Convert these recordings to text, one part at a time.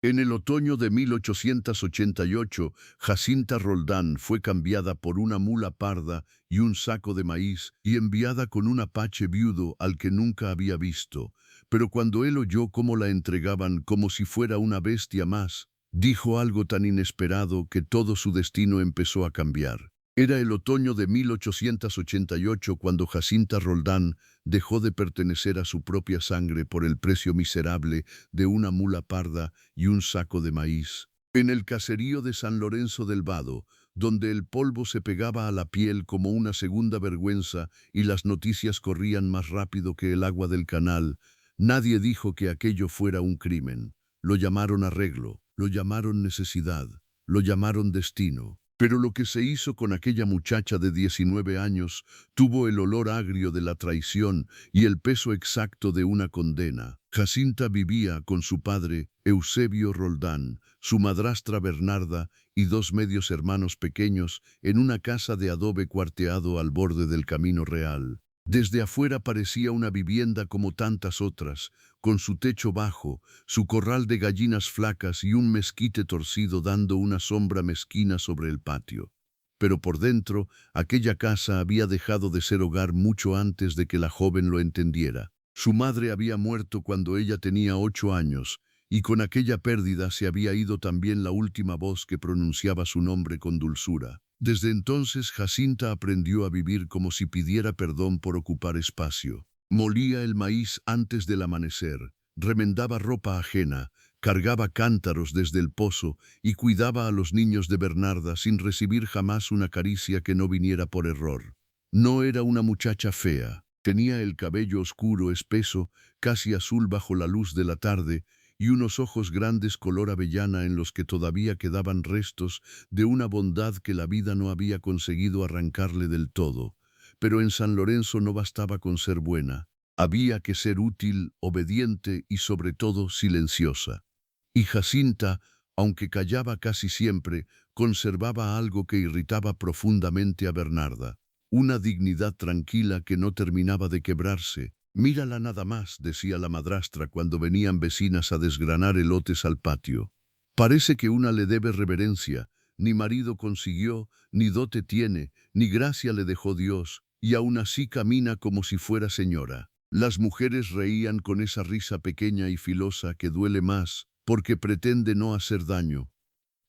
En el otoño de 1888, Jacinta Roldán fue cambiada por una mula parda y un saco de maíz y enviada con un apache viudo al que nunca había visto. Pero cuando él oyó cómo la entregaban como si fuera una bestia más, dijo algo tan inesperado que todo su destino empezó a cambiar. Era el otoño de 1888 cuando Jacinta Roldán dejó de pertenecer a su propia sangre por el precio miserable de una mula parda y un saco de maíz. En el caserío de San Lorenzo del Vado, donde el polvo se pegaba a la piel como una segunda vergüenza y las noticias corrían más rápido que el agua del canal, nadie dijo que aquello fuera un crimen. Lo llamaron arreglo, lo llamaron necesidad, lo llamaron destino. Pero lo que se hizo con aquella muchacha de 19 años tuvo el olor agrio de la traición y el peso exacto de una condena. Jacinta vivía con su padre, Eusebio Roldán, su madrastra Bernarda y dos medios hermanos pequeños en una casa de adobe cuarteado al borde del Camino Real. Desde afuera parecía una vivienda como tantas otras, con su techo bajo, su corral de gallinas flacas y un mezquite torcido dando una sombra mezquina sobre el patio. Pero por dentro, aquella casa había dejado de ser hogar mucho antes de que la joven lo entendiera. Su madre había muerto cuando ella tenía 8 años, y con aquella pérdida se había ido también la última voz que pronunciaba su nombre con dulzura. Desde entonces Jacinta aprendió a vivir como si pidiera perdón por ocupar espacio. Molía el maíz antes del amanecer, remendaba ropa ajena, cargaba cántaros desde el pozo y cuidaba a los niños de Bernarda sin recibir jamás una caricia que no viniera por error. No era una muchacha fea, tenía el cabello oscuro, espeso, casi azul bajo la luz de la tarde, y unos ojos grandes color avellana en los que todavía quedaban restos de una bondad que la vida no había conseguido arrancarle del todo. Pero en San Lorenzo no bastaba con ser buena, había que ser útil, obediente y sobre todo silenciosa. Y Jacinta, aunque callaba casi siempre, conservaba algo que irritaba profundamente a Bernarda, una dignidad tranquila que no terminaba de quebrarse. Mírala nada más, decía la madrastra cuando venían vecinas a desgranar elotes al patio. Parece que una le debe reverencia, ni marido consiguió, ni dote tiene, ni gracia le dejó Dios, y aún así camina como si fuera señora. Las mujeres reían con esa risa pequeña y filosa que duele más, porque pretende no hacer daño.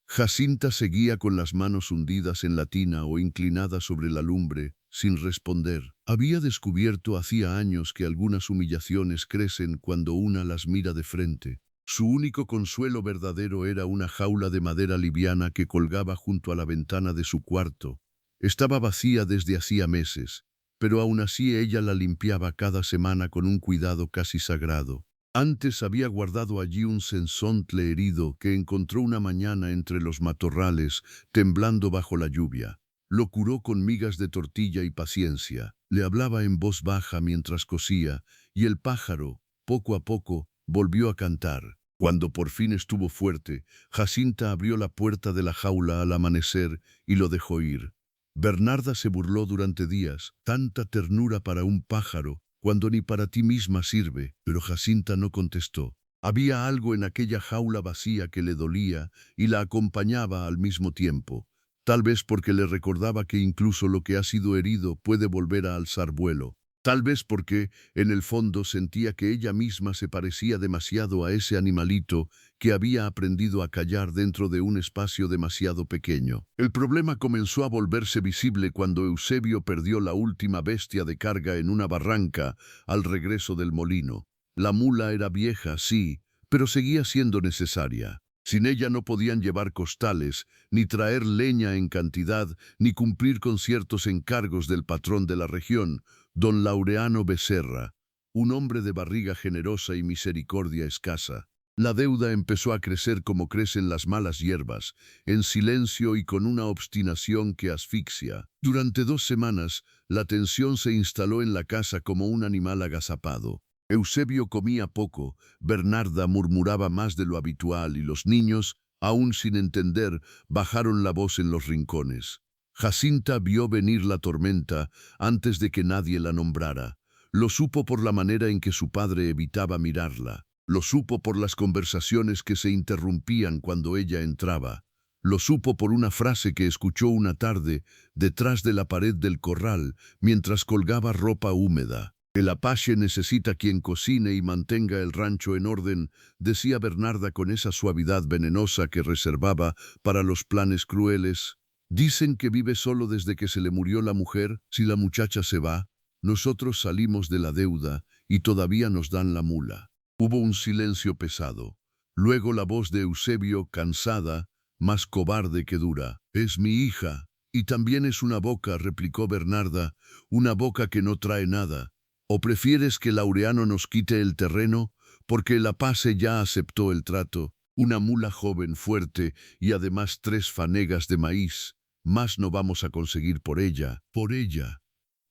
Jacinta seguía con las manos hundidas en la tina o inclinada sobre la lumbre, sin responder. Había descubierto hacía años que algunas humillaciones crecen cuando una las mira de frente. Su único consuelo verdadero era una jaula de madera liviana que colgaba junto a la ventana de su cuarto. Estaba vacía desde hacía meses, pero aún así ella la limpiaba cada semana con un cuidado casi sagrado. Antes había guardado allí un sensontle herido que encontró una mañana entre los matorrales, temblando bajo la lluvia. Lo curó con migas de tortilla y paciencia. Le hablaba en voz baja mientras cosía, y el pájaro, poco a poco, volvió a cantar. Cuando por fin estuvo fuerte, Jacinta abrió la puerta de la jaula al amanecer y lo dejó ir. Bernarda se burló durante días, tanta ternura para un pájaro, cuando ni para ti misma sirve, pero Jacinta no contestó. Había algo en aquella jaula vacía que le dolía y la acompañaba al mismo tiempo, tal vez porque le recordaba que incluso lo que ha sido herido puede volver a alzar vuelo. Tal vez porque, en el fondo, sentía que ella misma se parecía demasiado a ese animalito que había aprendido a callar dentro de un espacio demasiado pequeño. El problema comenzó a volverse visible cuando Eusebio perdió la última bestia de carga en una barranca al regreso del molino. La mula era vieja, sí, pero seguía siendo necesaria. Sin ella no podían llevar costales, ni traer leña en cantidad, ni cumplir con ciertos encargos del patrón de la región, don Laureano Becerra, un hombre de barriga generosa y misericordia escasa. La deuda empezó a crecer como crecen las malas hierbas, en silencio y con una obstinación que asfixia. Durante 2 semanas, la tensión se instaló en la casa como un animal agazapado. Eusebio comía poco, Bernarda murmuraba más de lo habitual y los niños, aún sin entender, bajaron la voz en los rincones. Jacinta vio venir la tormenta antes de que nadie la nombrara. Lo supo por la manera en que su padre evitaba mirarla. Lo supo por las conversaciones que se interrumpían cuando ella entraba. Lo supo por una frase que escuchó una tarde detrás de la pared del corral mientras colgaba ropa húmeda. El Apache necesita quien cocine y mantenga el rancho en orden, decía Bernarda con esa suavidad venenosa que reservaba para los planes crueles. Dicen que vive solo desde que se le murió la mujer. Si la muchacha se va, nosotros salimos de la deuda y todavía nos dan la mula. Hubo un silencio pesado. Luego la voz de Eusebio, cansada, más cobarde que dura. Es mi hija. Y también es una boca, replicó Bernarda, una boca que no trae nada. ¿O prefieres que Laureano nos quite el terreno? Porque el Apache ya aceptó el trato. Una mula joven, fuerte y además 3 fanegas de maíz. Más no vamos a conseguir por ella. Por ella.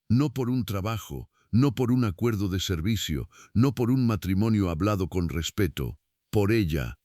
No por un trabajo, no por un acuerdo de servicio, no por un matrimonio hablado con respeto. Por ella.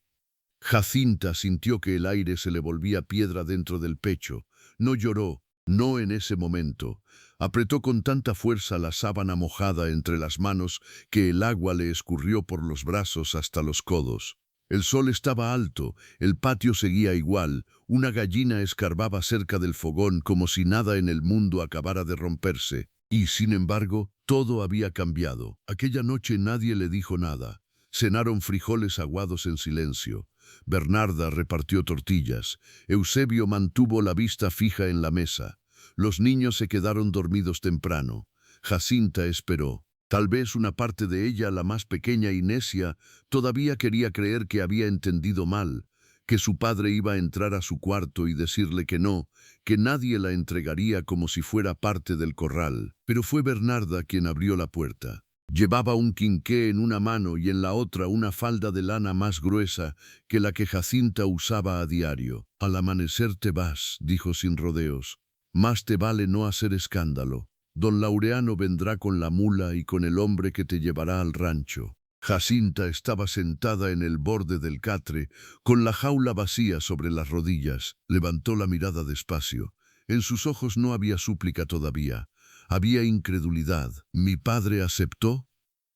Jacinta sintió que el aire se le volvía piedra dentro del pecho. No lloró, no en ese momento. Apretó con tanta fuerza la sábana mojada entre las manos que el agua le escurrió por los brazos hasta los codos. El sol estaba alto, el patio seguía igual, una gallina escarbaba cerca del fogón como si nada en el mundo acabara de romperse. Y, sin embargo, todo había cambiado. Aquella noche nadie le dijo nada. Cenaron frijoles aguados en silencio. Bernarda repartió tortillas. Eusebio mantuvo la vista fija en la mesa. Los niños se quedaron dormidos temprano. Jacinta esperó. Tal vez una parte de ella, la más pequeña y necia, todavía quería creer que había entendido mal, que su padre iba a entrar a su cuarto y decirle que no, que nadie la entregaría como si fuera parte del corral. Pero fue Bernarda quien abrió la puerta. Llevaba un quinqué en una mano y en la otra una falda de lana más gruesa que la que Jacinta usaba a diario. Al amanecer te vas, dijo sin rodeos. Más te vale no hacer escándalo. Don Laureano vendrá con la mula y con el hombre que te llevará al rancho. Jacinta estaba sentada en el borde del catre, con la jaula vacía sobre las rodillas. Levantó la mirada despacio. En sus ojos no había súplica todavía. Había incredulidad. ¿Mi padre aceptó?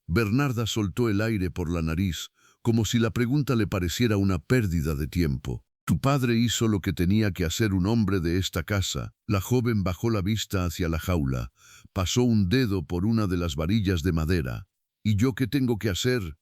Bernarda soltó el aire por la nariz, como si la pregunta le pareciera una pérdida de tiempo. Tu padre hizo lo que tenía que hacer un hombre de esta casa. La joven bajó la vista hacia la jaula, pasó un dedo por una de las varillas de madera. ¿Y yo qué tengo que hacer?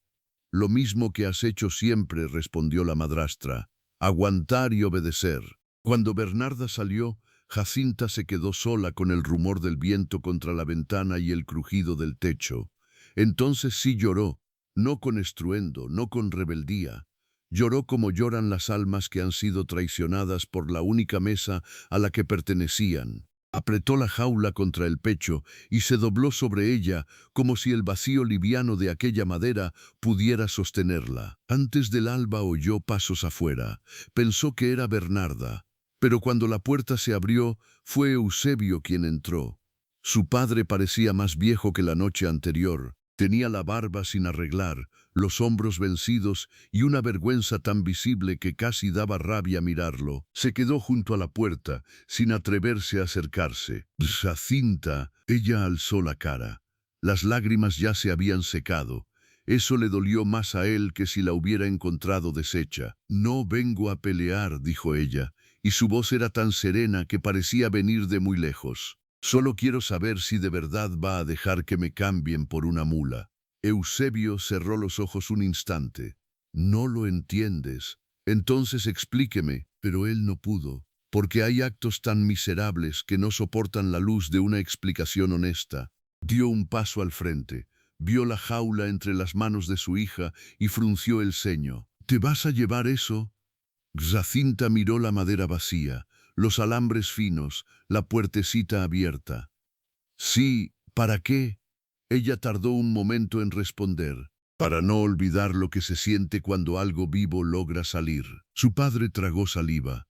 Lo mismo que has hecho siempre, respondió la madrastra. Aguantar y obedecer. Cuando Bernarda salió, Jacinta se quedó sola con el rumor del viento contra la ventana y el crujido del techo. Entonces sí lloró, no con estruendo, no con rebeldía. Lloró como lloran las almas que han sido traicionadas por la única mesa a la que pertenecían. Apretó la jaula contra el pecho y se dobló sobre ella como si el vacío liviano de aquella madera pudiera sostenerla. Antes del alba oyó pasos afuera. Pensó que era Bernarda. Pero cuando la puerta se abrió, fue Eusebio quien entró. Su padre parecía más viejo que la noche anterior. Tenía la barba sin arreglar, los hombros vencidos y una vergüenza tan visible que casi daba rabia mirarlo. Se quedó junto a la puerta, sin atreverse a acercarse. Jacinta, ella alzó la cara. Las lágrimas ya se habían secado. Eso le dolió más a él que si la hubiera encontrado deshecha. No vengo a pelear, dijo ella, y su voz era tan serena que parecía venir de muy lejos. Solo quiero saber si de verdad va a dejar que me cambien por una mula. Eusebio cerró los ojos un instante. No lo entiendes. Entonces explíqueme. Pero él no pudo, porque hay actos tan miserables que no soportan la luz de una explicación honesta. Dio un paso al frente, vio la jaula entre las manos de su hija y frunció el ceño. ¿Te vas a llevar eso? Jacinta miró la madera vacía, los alambres finos, la puertecita abierta. Sí, ¿para qué? Ella tardó un momento en responder. Para no olvidar lo que se siente cuando algo vivo logra salir. Su padre tragó saliva.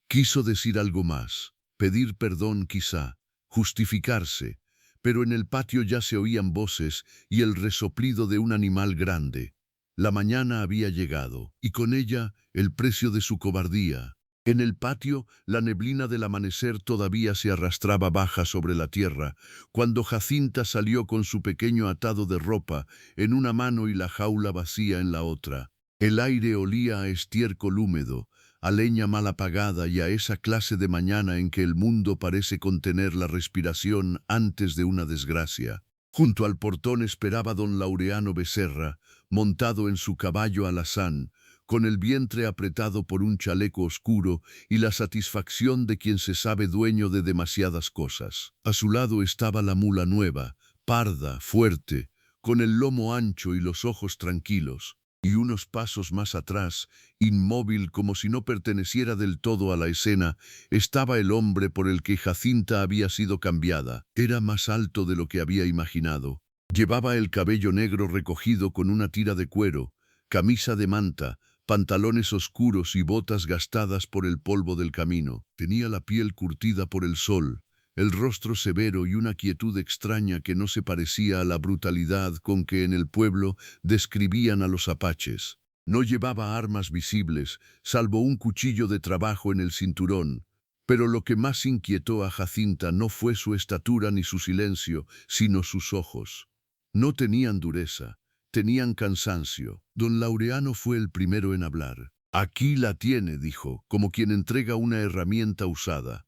Quiso decir algo más, pedir perdón quizá, justificarse, pero en el patio ya se oían voces y el resoplido de un animal grande. La mañana había llegado, y con ella el precio de su cobardía. En el patio, la neblina del amanecer todavía se arrastraba baja sobre la tierra, cuando Jacinta salió con su pequeño atado de ropa en una mano y la jaula vacía en la otra. El aire olía a estiércol húmedo, a leña mal apagada y a esa clase de mañana en que el mundo parece contener la respiración antes de una desgracia. Junto al portón esperaba don Laureano Becerra, montado en su caballo alazán, con el vientre apretado por un chaleco oscuro y la satisfacción de quien se sabe dueño de demasiadas cosas. A su lado estaba la mula nueva, parda, fuerte, con el lomo ancho y los ojos tranquilos, y unos pasos más atrás, inmóvil como si no perteneciera del todo a la escena, estaba el hombre por el que Jacinta había sido cambiada. Era más alto de lo que había imaginado. Llevaba el cabello negro recogido con una tira de cuero, camisa de manta, pantalones oscuros y botas gastadas por el polvo del camino. Tenía la piel curtida por el sol, el rostro severo y una quietud extraña que no se parecía a la brutalidad con que en el pueblo describían a los apaches. No llevaba armas visibles, salvo un cuchillo de trabajo en el cinturón, pero lo que más inquietó a Jacinta no fue su estatura ni su silencio, sino sus ojos. No tenían dureza. Tenían cansancio. Don Laureano fue el primero en hablar. Aquí la tiene, dijo, como quien entrega una herramienta usada.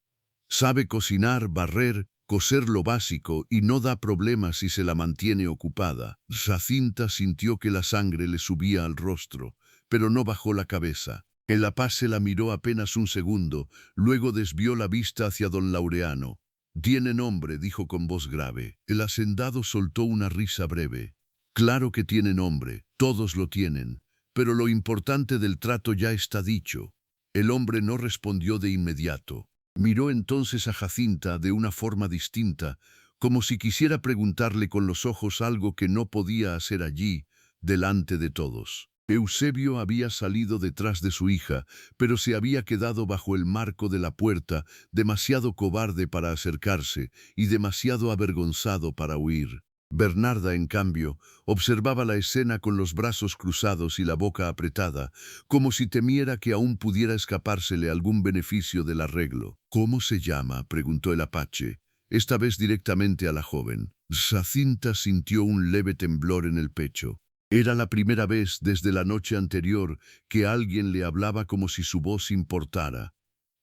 Sabe cocinar, barrer, coser lo básico y no da problemas si se la mantiene ocupada. Jacinta sintió que la sangre le subía al rostro, pero no bajó la cabeza. El apache la miró apenas un segundo, luego desvió la vista hacia don Laureano. Tiene nombre, dijo con voz grave. El hacendado soltó una risa breve. Claro que tiene nombre, todos lo tienen, pero lo importante del trato ya está dicho. El hombre no respondió de inmediato. Miró entonces a Jacinta de una forma distinta, como si quisiera preguntarle con los ojos algo que no podía hacer allí, delante de todos. Eusebio había salido detrás de su hija, pero se había quedado bajo el marco de la puerta, demasiado cobarde para acercarse y demasiado avergonzado para huir. Bernarda, en cambio, observaba la escena con los brazos cruzados y la boca apretada, como si temiera que aún pudiera escapársele algún beneficio del arreglo. ¿Cómo se llama?, preguntó el apache, esta vez directamente a la joven. Jacinta sintió un leve temblor en el pecho. Era la primera vez desde la noche anterior que alguien le hablaba como si su voz importara.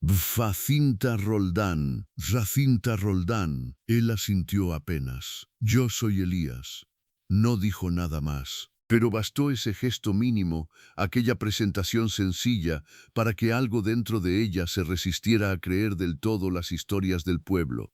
Jacinta Roldán, Jacinta Roldán. Él asintió apenas. Yo soy Elías. No dijo nada más. Pero bastó ese gesto mínimo, aquella presentación sencilla, para que algo dentro de ella se resistiera a creer del todo las historias del pueblo.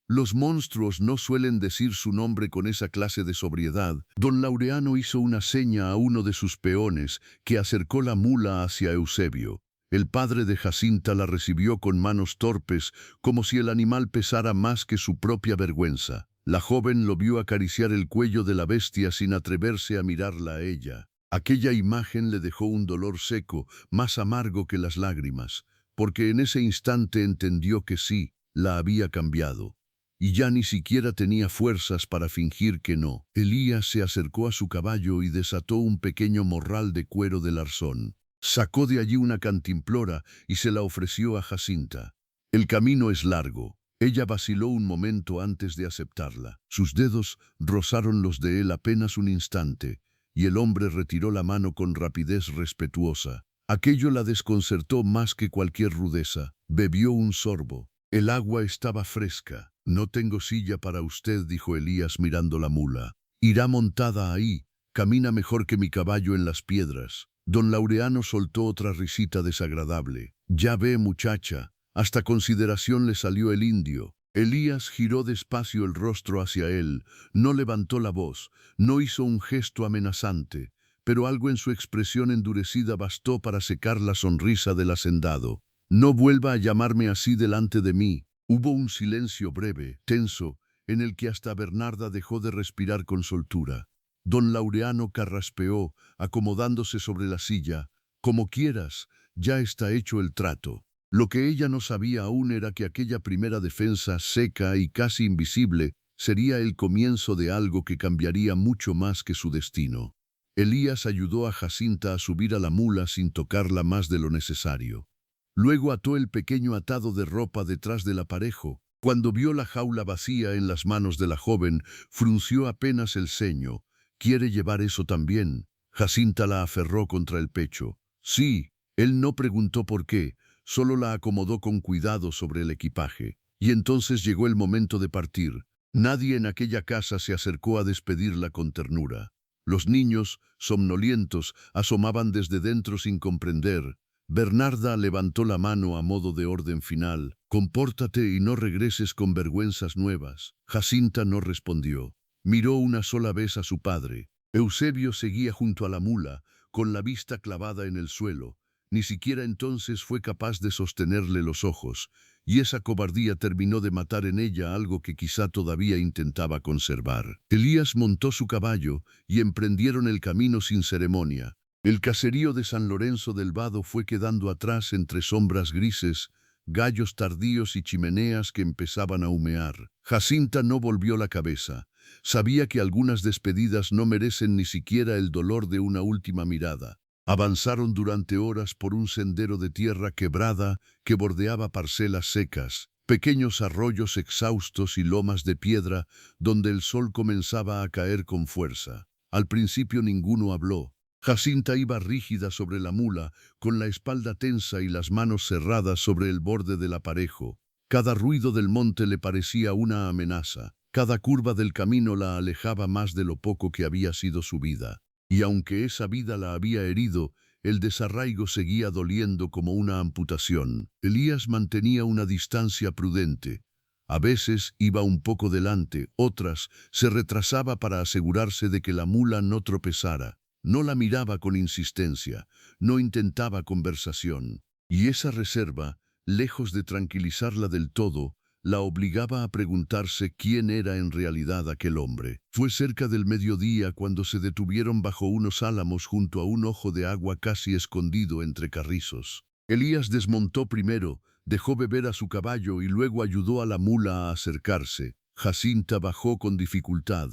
Los monstruos no suelen decir su nombre con esa clase de sobriedad. Don Laureano hizo una seña a uno de sus peones, que acercó la mula hacia Eusebio. El padre de Jacinta la recibió con manos torpes, como si el animal pesara más que su propia vergüenza. La joven lo vio acariciar el cuello de la bestia sin atreverse a mirarla a ella. Aquella imagen le dejó un dolor seco, más amargo que las lágrimas, porque en ese instante entendió que sí, la había cambiado. Y ya ni siquiera tenía fuerzas para fingir que no. Elías se acercó a su caballo y desató un pequeño morral de cuero del arzón. Sacó de allí una cantimplora y se la ofreció a Jacinta. El camino es largo. Ella vaciló un momento antes de aceptarla. Sus dedos rozaron los de él apenas un instante, y el hombre retiró la mano con rapidez respetuosa. Aquello la desconcertó más que cualquier rudeza. Bebió un sorbo. El agua estaba fresca. No tengo silla para usted, dijo Elías mirando la mula. Irá montada ahí. Camina mejor que mi caballo en las piedras. Don Laureano soltó otra risita desagradable. Ya ve, muchacha, hasta consideración le salió el indio. Elías giró despacio el rostro hacia él, no levantó la voz, no hizo un gesto amenazante, pero algo en su expresión endurecida bastó para secar la sonrisa del hacendado. No vuelva a llamarme así delante de mí. Hubo un silencio breve, tenso, en el que hasta Bernarda dejó de respirar con soltura. Don Laureano carraspeó, acomodándose sobre la silla. Como quieras, ya está hecho el trato. Lo que ella no sabía aún era que aquella primera defensa, seca y casi invisible, sería el comienzo de algo que cambiaría mucho más que su destino. Elías ayudó a Jacinta a subir a la mula sin tocarla más de lo necesario. Luego ató el pequeño atado de ropa detrás del aparejo. Cuando vio la jaula vacía en las manos de la joven, frunció apenas el ceño. ¿Quiere llevar eso también? Jacinta la aferró contra el pecho. Sí, él no preguntó por qué, solo la acomodó con cuidado sobre el equipaje. Y entonces llegó el momento de partir. Nadie en aquella casa se acercó a despedirla con ternura. Los niños, somnolientos, asomaban desde dentro sin comprender. Bernarda levantó la mano a modo de orden final. «Compórtate y no regreses con vergüenzas nuevas». Jacinta no respondió. Miró una sola vez a su padre. Eusebio seguía junto a la mula, con la vista clavada en el suelo. Ni siquiera entonces fue capaz de sostenerle los ojos, y esa cobardía terminó de matar en ella algo que quizá todavía intentaba conservar. Elías montó su caballo y emprendieron el camino sin ceremonia. El caserío de San Lorenzo del Vado fue quedando atrás entre sombras grises, gallos tardíos y chimeneas que empezaban a humear. Jacinta no volvió la cabeza. Sabía que algunas despedidas no merecen ni siquiera el dolor de una última mirada. Avanzaron durante horas por un sendero de tierra quebrada que bordeaba parcelas secas, pequeños arroyos exhaustos y lomas de piedra donde el sol comenzaba a caer con fuerza. Al principio ninguno habló. Jacinta iba rígida sobre la mula, con la espalda tensa y las manos cerradas sobre el borde del aparejo. Cada ruido del monte le parecía una amenaza. Cada curva del camino la alejaba más de lo poco que había sido su vida. Y aunque esa vida la había herido, el desarraigo seguía doliendo como una amputación. Elías mantenía una distancia prudente. A veces iba un poco delante, otras se retrasaba para asegurarse de que la mula no tropezara. No la miraba con insistencia, no intentaba conversación. Y esa reserva, lejos de tranquilizarla del todo, la obligaba a preguntarse quién era en realidad aquel hombre. Fue cerca del mediodía cuando se detuvieron bajo unos álamos junto a un ojo de agua casi escondido entre carrizos. Elías desmontó primero, dejó beber a su caballo y luego ayudó a la mula a acercarse. Jacinta bajó con dificultad.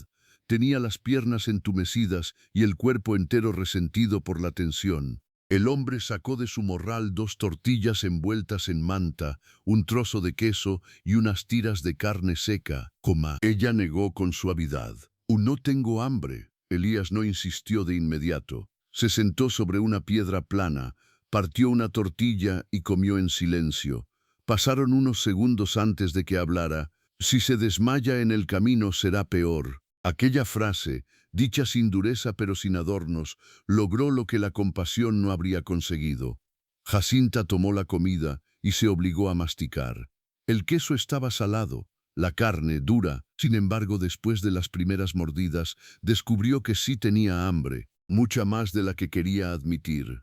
Tenía las piernas entumecidas y el cuerpo entero resentido por la tensión. El hombre sacó de su morral 2 tortillas envueltas en manta, un trozo de queso y unas tiras de carne seca. «Coma». Ella negó con suavidad. «No tengo hambre». Elías no insistió de inmediato. Se sentó sobre una piedra plana, partió una tortilla y comió en silencio. Pasaron unos segundos antes de que hablara. «Si se desmaya en el camino será peor». Aquella frase, dicha sin dureza pero sin adornos, logró lo que la compasión no habría conseguido. Jacinta tomó la comida y se obligó a masticar. El queso estaba salado, la carne dura. Sin embargo, después de las primeras mordidas, descubrió que sí tenía hambre, mucha más de la que quería admitir.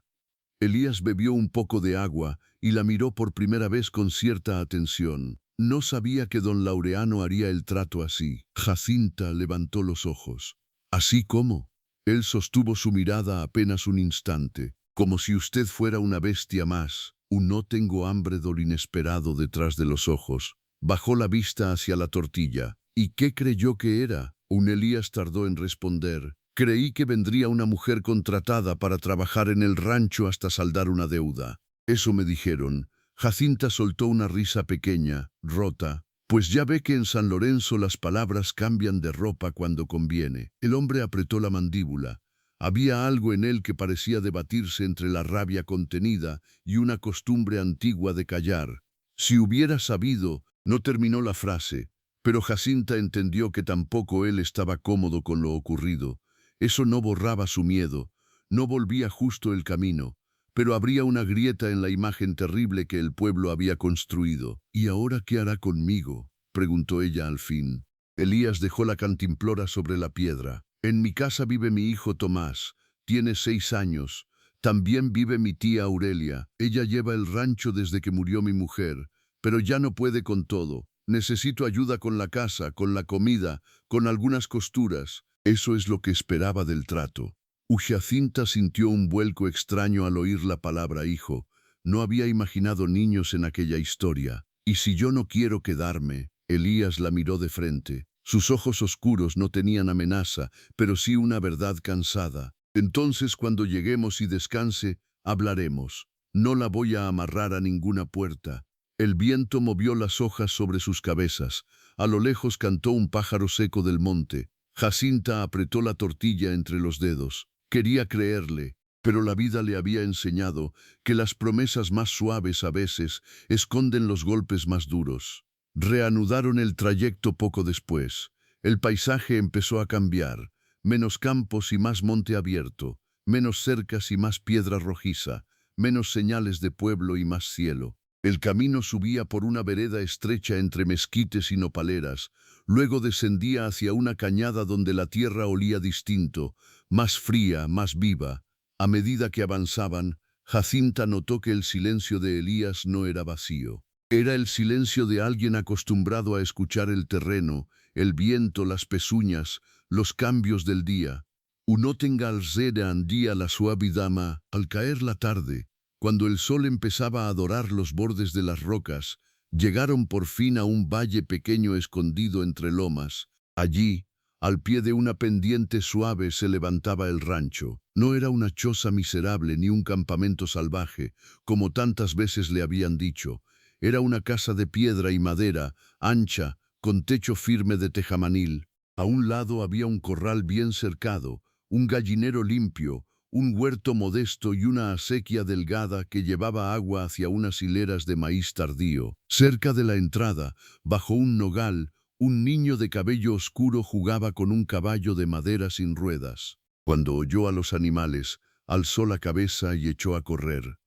Elías bebió un poco de agua y la miró por primera vez con cierta atención. No sabía que don Laureano haría el trato así. Jacinta levantó los ojos. «¿Así cómo?» Él sostuvo su mirada apenas un instante, como si usted fuera una bestia más. Un «no tengo hambre» do inesperado detrás de los ojos. Bajó la vista hacia la tortilla. ¿Y qué creyó que era? Elías tardó en responder. «Creí que vendría una mujer contratada para trabajar en el rancho hasta saldar una deuda. Eso me dijeron». Jacinta soltó una risa pequeña, rota. «Pues ya ve que en San Lorenzo las palabras cambian de ropa cuando conviene». El hombre apretó la mandíbula. Había algo en él que parecía debatirse entre la rabia contenida y una costumbre antigua de callar. «Si hubiera sabido», no terminó la frase, pero Jacinta entendió que tampoco él estaba cómodo con lo ocurrido. Eso no borraba su miedo, no volvía justo el camino, pero habría una grieta en la imagen terrible que el pueblo había construido. «¿Y ahora qué hará conmigo?», preguntó ella al fin. Elías dejó la cantimplora sobre la piedra. «En mi casa vive mi hijo Tomás, tiene 6 años. También vive mi tía Aurelia. Ella lleva el rancho desde que murió mi mujer, pero ya no puede con todo. Necesito ayuda con la casa, con la comida, con algunas costuras». Eso es lo que esperaba del trato. Jacinta sintió un vuelco extraño al oír la palabra hijo. No había imaginado niños en aquella historia. «¿Y si yo no quiero quedarme?». Elías la miró de frente. Sus ojos oscuros no tenían amenaza, pero sí una verdad cansada. «Entonces, cuando lleguemos y descanse, hablaremos». No la voy a amarrar a ninguna puerta. El viento movió las hojas sobre sus cabezas. A lo lejos cantó un pájaro seco del monte. Jacinta apretó la tortilla entre los dedos. Quería creerle, pero la vida le había enseñado que las promesas más suaves a veces esconden los golpes más duros. Reanudaron el trayecto poco después. El paisaje empezó a cambiar. Menos campos y más monte abierto. Menos cercas y más piedra rojiza. Menos señales de pueblo y más cielo. El camino subía por una vereda estrecha entre mezquites y nopaleras, luego descendía hacia una cañada donde la tierra olía distinto, más fría, más viva. A medida que avanzaban, Jacinta notó que el silencio de Elías no era vacío. Era el silencio de alguien acostumbrado a escuchar el terreno, el viento, las pezuñas, los cambios del día. Unoten alzera andía la suave dama, al caer la tarde. Cuando el sol empezaba a dorar los bordes de las rocas, llegaron por fin a un valle pequeño escondido entre lomas. Allí, al pie de una pendiente suave, se levantaba el rancho. No era una choza miserable ni un campamento salvaje, como tantas veces le habían dicho. Era una casa de piedra y madera, ancha, con techo firme de tejamanil. A un lado había un corral bien cercado, un gallinero limpio, un huerto modesto y una acequia delgada que llevaba agua hacia unas hileras de maíz tardío. Cerca de la entrada, bajo un nogal, un niño de cabello oscuro jugaba con un caballo de madera sin ruedas. Cuando oyó a los animales, alzó la cabeza y echó a correr.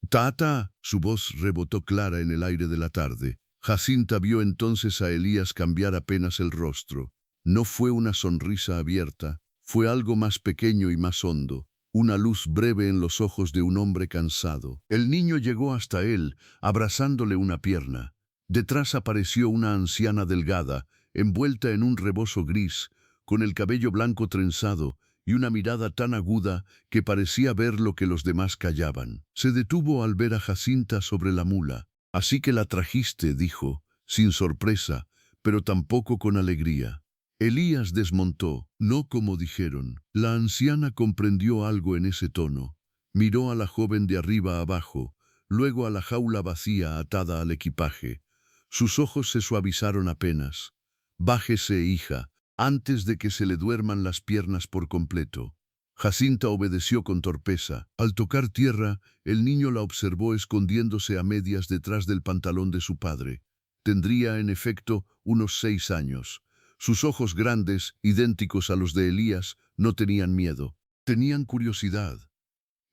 ¡Tata! Su voz rebotó clara en el aire de la tarde. Jacinta vio entonces a Elías cambiar apenas el rostro. No fue una sonrisa abierta, fue algo más pequeño y más hondo. Una luz breve en los ojos de un hombre cansado. El niño llegó hasta él, abrazándole una pierna. Detrás apareció una anciana delgada, envuelta en un rebozo gris, con el cabello blanco trenzado y una mirada tan aguda que parecía ver lo que los demás callaban. Se detuvo al ver a Jacinta sobre la mula. «Así que la trajiste», dijo, sin sorpresa, pero tampoco con alegría. Elías desmontó, no como dijeron. La anciana comprendió algo en ese tono. Miró a la joven de arriba abajo, luego a la jaula vacía atada al equipaje. Sus ojos se suavizaron apenas. «Bájese, hija, antes de que se le duerman las piernas por completo». Jacinta obedeció con torpeza. Al tocar tierra, el niño la observó escondiéndose a medias detrás del pantalón de su padre. Tendría, en efecto, unos 6 años. Sus ojos grandes, idénticos a los de Elías, no tenían miedo. Tenían curiosidad.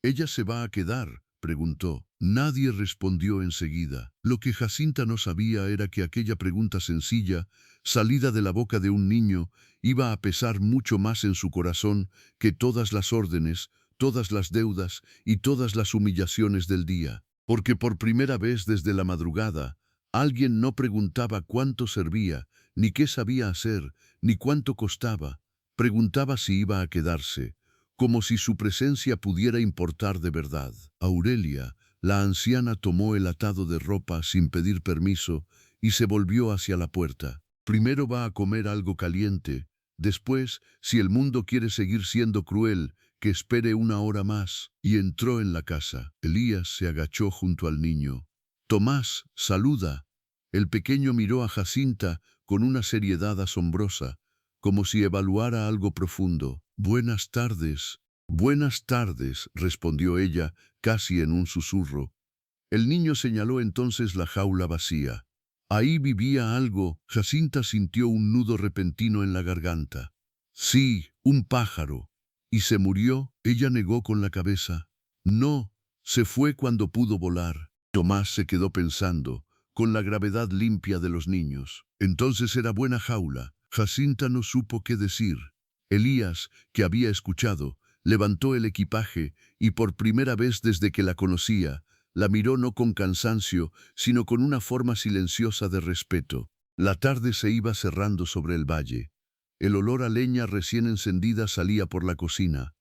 «¿Ella se va a quedar?», preguntó. Nadie respondió enseguida. Lo que Jacinta no sabía era que aquella pregunta sencilla, salida de la boca de un niño, iba a pesar mucho más en su corazón que todas las órdenes, todas las deudas y todas las humillaciones del día. Porque por primera vez desde la madrugada, alguien no preguntaba cuánto servía, ni qué sabía hacer, ni cuánto costaba. Preguntaba si iba a quedarse, como si su presencia pudiera importar de verdad. Aurelia, la anciana, tomó el atado de ropa sin pedir permiso y se volvió hacia la puerta. «Primero va a comer algo caliente. Después, si el mundo quiere seguir siendo cruel, que espere 1 hora más». Y entró en la casa. Elías se agachó junto al niño. «Tomás, saluda». El pequeño miró a Jacinta con una seriedad asombrosa, como si evaluara algo profundo. «Buenas tardes». «Buenas tardes», respondió ella, casi en un susurro. El niño señaló entonces la jaula vacía. Ahí vivía algo. Jacinta sintió un nudo repentino en la garganta. «Sí, un pájaro». «¿Y se murió?». Ella negó con la cabeza. «No, se fue cuando pudo volar». Tomás se quedó pensando, con la gravedad limpia de los niños. Entonces era buena jaula. Jacinta no supo qué decir. Elías, que había escuchado, levantó el equipaje y por primera vez desde que la conocía, la miró no con cansancio, sino con una forma silenciosa de respeto. La tarde se iba cerrando sobre el valle. El olor a leña recién encendida salía por la cocina.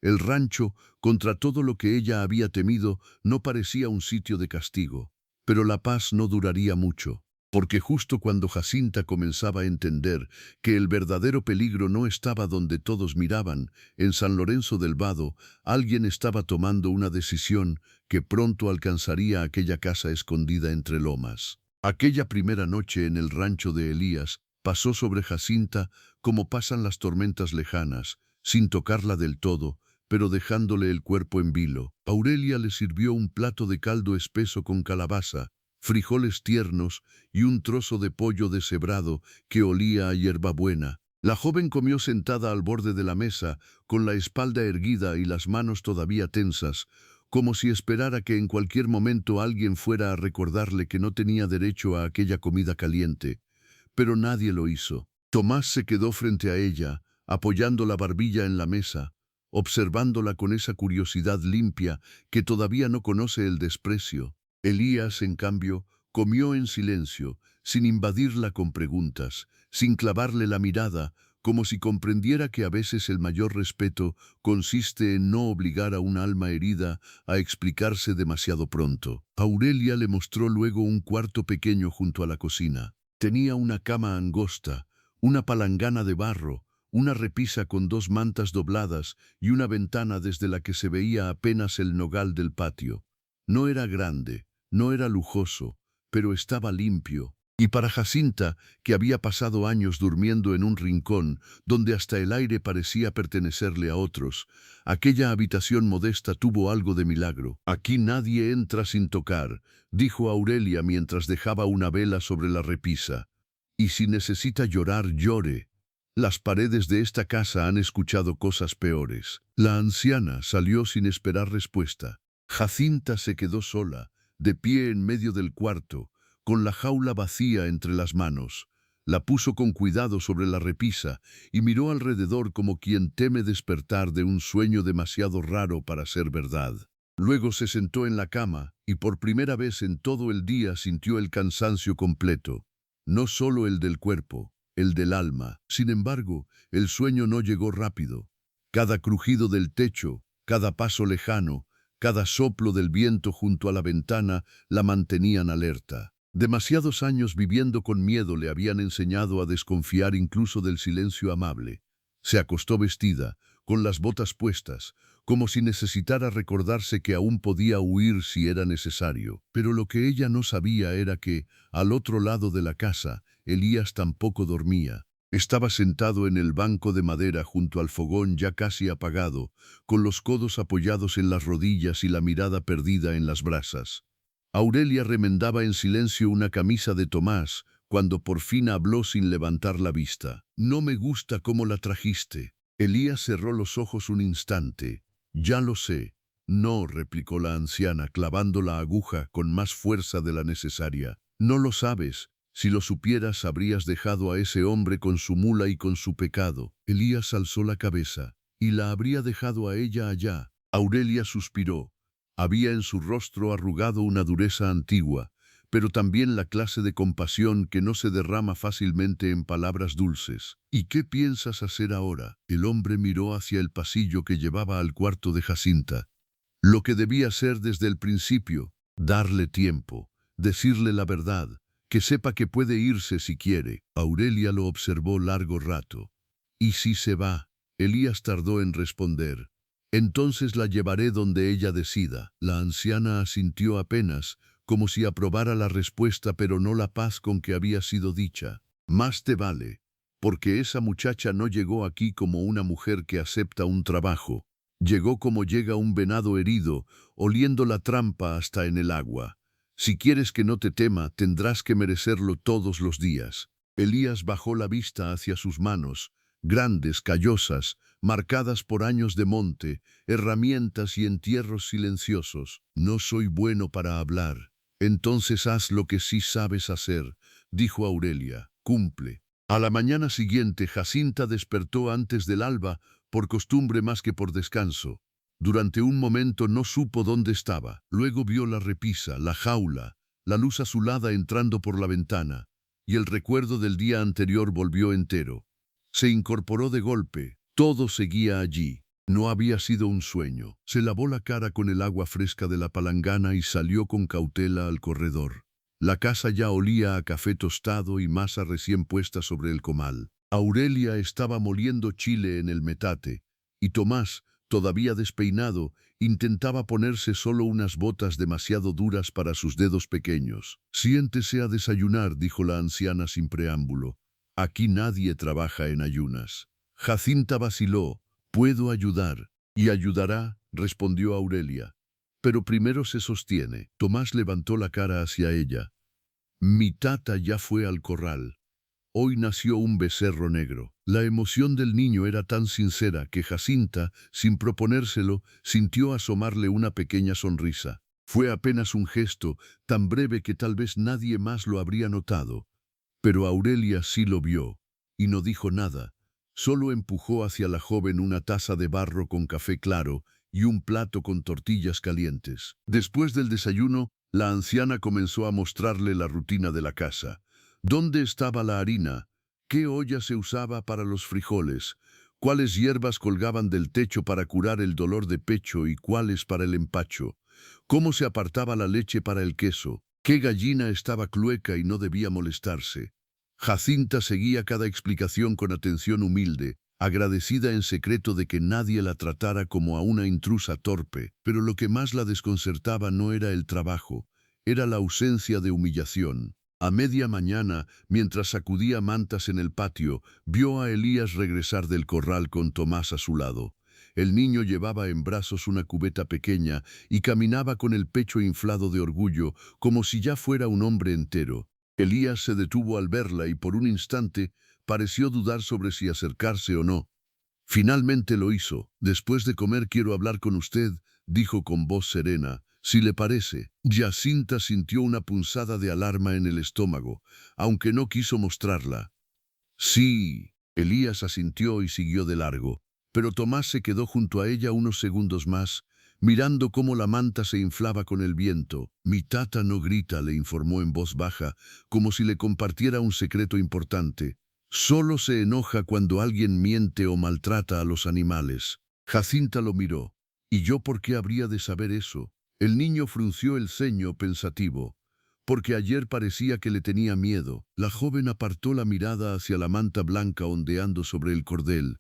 El rancho, contra todo lo que ella había temido, no parecía un sitio de castigo. Pero la paz no duraría mucho. porque justo cuando Jacinta comenzaba a entender que el verdadero peligro no estaba donde todos miraban, en San Lorenzo del Vado, alguien estaba tomando una decisión que pronto alcanzaría aquella casa escondida entre lomas. Aquella primera noche en el rancho de Elías pasó sobre Jacinta como pasan las tormentas lejanas, sin tocarla del todo, pero dejándole el cuerpo en vilo. Aurelia le sirvió un plato de caldo espeso con calabaza, frijoles tiernos y un trozo de pollo deshebrado que olía a hierbabuena. La joven comió sentada al borde de la mesa, con la espalda erguida y las manos todavía tensas, como si esperara que en cualquier momento alguien fuera a recordarle que no tenía derecho a aquella comida caliente. Pero nadie lo hizo. Tomás se quedó frente a ella, apoyando la barbilla en la mesa, observándola con esa curiosidad limpia que todavía no conoce el desprecio. Elías, en cambio, comió en silencio, sin invadirla con preguntas, sin clavarle la mirada, como si comprendiera que a veces el mayor respeto consiste en no obligar a un alma herida a explicarse demasiado pronto. Aurelia le mostró luego un cuarto pequeño junto a la cocina. Tenía una cama angosta, una palangana de barro, una repisa con 2 mantas dobladas y una ventana desde la que se veía apenas el nogal del patio. No era grande, no era lujoso, pero estaba limpio. Y para Jacinta, que había pasado años durmiendo en un rincón donde hasta el aire parecía pertenecerle a otros, aquella habitación modesta tuvo algo de milagro. «Aquí nadie entra sin tocar», dijo Aurelia mientras dejaba una vela sobre la repisa. «Y si necesita llorar, llore. Las paredes de esta casa han escuchado cosas peores». La anciana salió sin esperar respuesta. Jacinta se quedó sola, de pie en medio del cuarto, con la jaula vacía entre las manos. La puso con cuidado sobre la repisa y miró alrededor como quien teme despertar de un sueño demasiado raro para ser verdad. Luego se sentó en la cama y por primera vez en todo el día sintió el cansancio completo, no solo el del cuerpo, el del alma. Sin embargo, el sueño no llegó rápido. Cada crujido del techo, cada paso lejano, cada soplo del viento junto a la ventana la mantenían alerta. Demasiados años viviendo con miedo le habían enseñado a desconfiar incluso del silencio amable. Se acostó vestida, con las botas puestas, como si necesitara recordarse que aún podía huir si era necesario. Pero lo que ella no sabía era que, al otro lado de la casa, Elías tampoco dormía. Estaba sentado en el banco de madera junto al fogón ya casi apagado, con los codos apoyados en las rodillas y la mirada perdida en las brasas. Aurelia remendaba en silencio una camisa de Tomás, cuando por fin habló sin levantar la vista. «No me gusta cómo la trajiste». Elías cerró los ojos un instante. «Ya lo sé». «No», replicó la anciana, clavando la aguja con más fuerza de la necesaria. «No lo sabes. Si lo supieras, habrías dejado a ese hombre con su mula y con su pecado». Elías alzó la cabeza. «Y la habría dejado a ella allá». Aurelia suspiró. Había en su rostro arrugado una dureza antigua, pero también la clase de compasión que no se derrama fácilmente en palabras dulces. «¿Y qué piensas hacer ahora?». El hombre miró hacia el pasillo que llevaba al cuarto de Jacinta. Lo que debía hacer desde el principio: darle tiempo, decirle la verdad, que sepa que puede irse si quiere. Aurelia lo observó largo rato. «¿Y si se va?». Elías tardó en responder. «Entonces la llevaré donde ella decida». La anciana asintió apenas, como si aprobara la respuesta pero no la paz con que había sido dicha. «Más te vale, porque esa muchacha no llegó aquí como una mujer que acepta un trabajo. Llegó como llega un venado herido, oliendo la trampa hasta en el agua. Si quieres que no te tema, tendrás que merecerlo todos los días». Elías bajó la vista hacia sus manos, grandes, callosas, marcadas por años de monte, herramientas y entierros silenciosos. «No soy bueno para hablar». «Entonces haz lo que sí sabes hacer», dijo Aurelia. «Cumple». A la mañana siguiente, Jacinta despertó antes del alba, por costumbre más que por descanso. Durante un momento no supo dónde estaba. Luego vio la repisa, la jaula, la luz azulada entrando por la ventana, y el recuerdo del día anterior volvió entero. Se incorporó de golpe. Todo seguía allí. No había sido un sueño. Se lavó la cara con el agua fresca de la palangana y salió con cautela al corredor. La casa ya olía a café tostado y masa recién puesta sobre el comal. Aurelia estaba moliendo chile en el metate, y Tomás, todavía despeinado, intentaba ponerse solo unas botas demasiado duras para sus dedos pequeños. «Siéntese a desayunar», dijo la anciana sin preámbulo. «Aquí nadie trabaja en ayunas». Jacinta vaciló. «Puedo ayudar». «Y ayudará», respondió Aurelia. «Pero primero se sostiene». Tomás levantó la cara hacia ella. «Mi tata ya fue al corral. Hoy nació un becerro negro». La emoción del niño era tan sincera que Jacinta, sin proponérselo, sintió asomarle una pequeña sonrisa. Fue apenas un gesto, tan breve que tal vez nadie más lo habría notado. Pero Aurelia sí lo vio, y no dijo nada. Solo empujó hacia la joven una taza de barro con café claro y un plato con tortillas calientes. Después del desayuno, la anciana comenzó a mostrarle la rutina de la casa. ¿Dónde estaba la harina? ¿Qué olla se usaba para los frijoles? ¿Cuáles hierbas colgaban del techo para curar el dolor de pecho y cuáles para el empacho? ¿Cómo se apartaba la leche para el queso? ¿Qué gallina estaba clueca y no debía molestarse? Jacinta seguía cada explicación con atención humilde, agradecida en secreto de que nadie la tratara como a una intrusa torpe, pero lo que más la desconcertaba no era el trabajo, era la ausencia de humillación. A media mañana, mientras sacudía mantas en el patio, vio a Elías regresar del corral con Tomás a su lado. El niño llevaba en brazos una cubeta pequeña y caminaba con el pecho inflado de orgullo, como si ya fuera un hombre entero. Elías se detuvo al verla y por un instante pareció dudar sobre si acercarse o no. Finalmente lo hizo. «Después de comer quiero hablar con usted», dijo con voz serena. «Si le parece». Jacinta sintió una punzada de alarma en el estómago, aunque no quiso mostrarla. «Sí», Elías asintió y siguió de largo, pero Tomás se quedó junto a ella unos segundos más, mirando cómo la manta se inflaba con el viento. «Mi tata no grita», le informó en voz baja, como si le compartiera un secreto importante. «Solo se enoja cuando alguien miente o maltrata a los animales». Jacinta lo miró. «¿Y yo por qué habría de saber eso?» El niño frunció el ceño pensativo. «Porque ayer parecía que le tenía miedo». La joven apartó la mirada hacia la manta blanca ondeando sobre el cordel.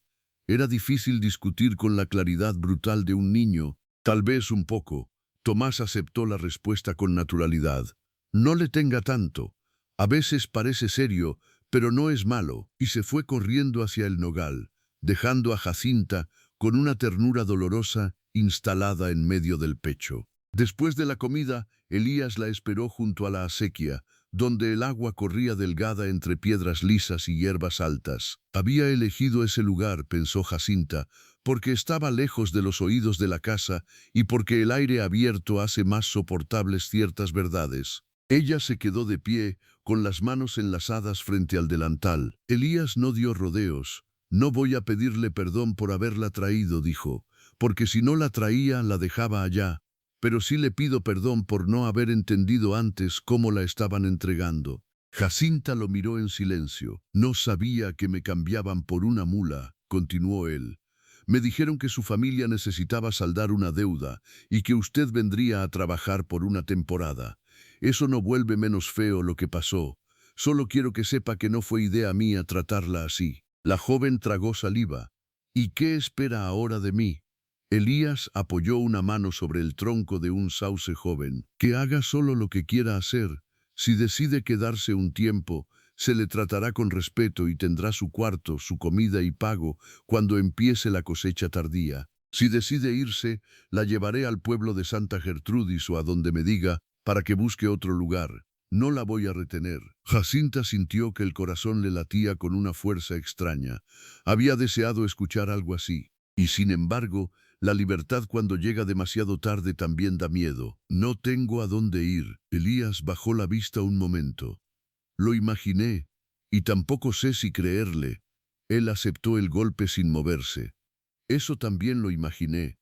Era difícil discutir con la claridad brutal de un niño. Tal vez un poco. Tomás aceptó la respuesta con naturalidad. «No le tenga tanto. A veces parece serio, pero no es malo», y se fue corriendo hacia el nogal, dejando a Jacinta con una ternura dolorosa instalada en medio del pecho. Después de la comida, Elías la esperó junto a la acequia, donde el agua corría delgada entre piedras lisas y hierbas altas. Había elegido ese lugar, pensó Jacinta, porque estaba lejos de los oídos de la casa y porque el aire abierto hace más soportables ciertas verdades. Ella se quedó de pie, con las manos enlazadas frente al delantal. Elías no dio rodeos. «No voy a pedirle perdón por haberla traído», dijo, «porque si no la traía, la dejaba allá. Pero sí le pido perdón por no haber entendido antes cómo la estaban entregando». Jacinta lo miró en silencio. «No sabía que me cambiaban por una mula», continuó él. «Me dijeron que su familia necesitaba saldar una deuda y que usted vendría a trabajar por una temporada. Eso no vuelve menos feo lo que pasó. Solo quiero que sepa que no fue idea mía tratarla así». La joven tragó saliva. «¿Y qué espera ahora de mí?» Elías apoyó una mano sobre el tronco de un sauce joven. «Que haga solo lo que quiera hacer. Si decide quedarse un tiempo, se le tratará con respeto y tendrá su cuarto, su comida y pago cuando empiece la cosecha tardía. Si decide irse, la llevaré al pueblo de Santa Gertrudis o a donde me diga para que busque otro lugar. No la voy a retener». Jacinta sintió que el corazón le latía con una fuerza extraña. Había deseado escuchar algo así. Y sin embargo, la libertad cuando llega demasiado tarde también da miedo. «No tengo a dónde ir». Elías bajó la vista un momento. «Lo imaginé, y tampoco sé si creerle». Él aceptó el golpe sin moverse. «Eso también lo imaginé».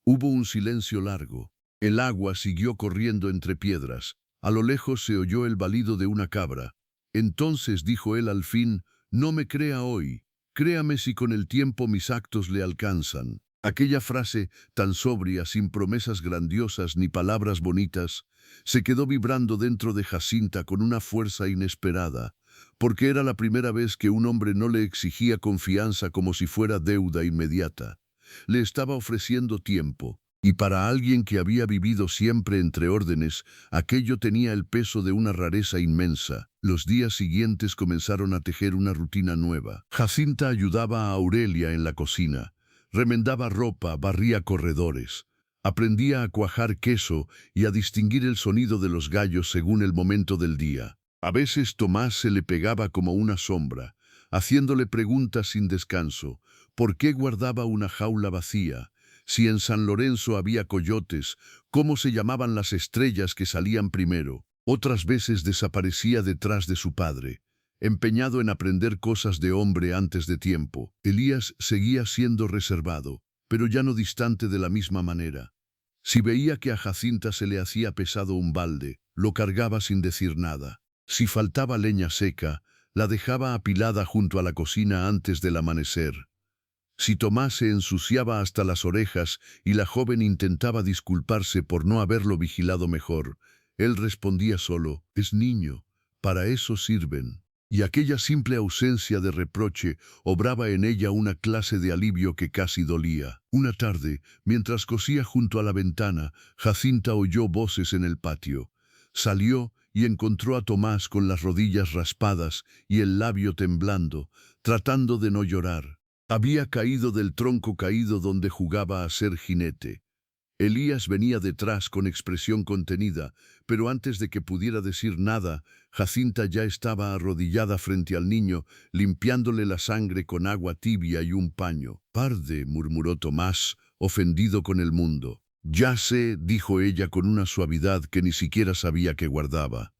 Hubo un silencio largo. El agua siguió corriendo entre piedras. A lo lejos se oyó el balido de una cabra. «Entonces», dijo él al fin, «no me crea hoy. Créame si con el tiempo mis actos le alcanzan». Aquella frase, tan sobria, sin promesas grandiosas ni palabras bonitas, se quedó vibrando dentro de Jacinta con una fuerza inesperada, porque era la primera vez que un hombre no le exigía confianza como si fuera deuda inmediata. Le estaba ofreciendo tiempo, y para alguien que había vivido siempre entre órdenes, aquello tenía el peso de una rareza inmensa. Los días siguientes comenzaron a tejer una rutina nueva. Jacinta ayudaba a Aurelia en la cocina, remendaba ropa, barría corredores. Aprendía a cuajar queso y a distinguir el sonido de los gallos según el momento del día. A veces Tomás se le pegaba como una sombra, haciéndole preguntas sin descanso. ¿Por qué guardaba una jaula vacía? Si en San Lorenzo había coyotes, ¿cómo se llamaban las estrellas que salían primero? Otras veces desaparecía detrás de su padre, empeñado en aprender cosas de hombre antes de tiempo. Elías seguía siendo reservado, pero ya no distante de la misma manera. Si veía que a Jacinta se le hacía pesado un balde, lo cargaba sin decir nada. Si faltaba leña seca, la dejaba apilada junto a la cocina antes del amanecer. Si Tomás se ensuciaba hasta las orejas y la joven intentaba disculparse por no haberlo vigilado mejor, él respondía solo: «Es niño, para eso sirven». Y aquella simple ausencia de reproche obraba en ella una clase de alivio que casi dolía. Una tarde, mientras cosía junto a la ventana, Jacinta oyó voces en el patio. Salió y encontró a Tomás con las rodillas raspadas y el labio temblando, tratando de no llorar. Había caído del tronco caído donde jugaba a ser jinete. Elías venía detrás con expresión contenida, pero antes de que pudiera decir nada, Jacinta ya estaba arrodillada frente al niño, limpiándole la sangre con agua tibia y un paño. «Parde», murmuró Tomás, ofendido con el mundo. «Ya sé», dijo ella con una suavidad que ni siquiera sabía que guardaba.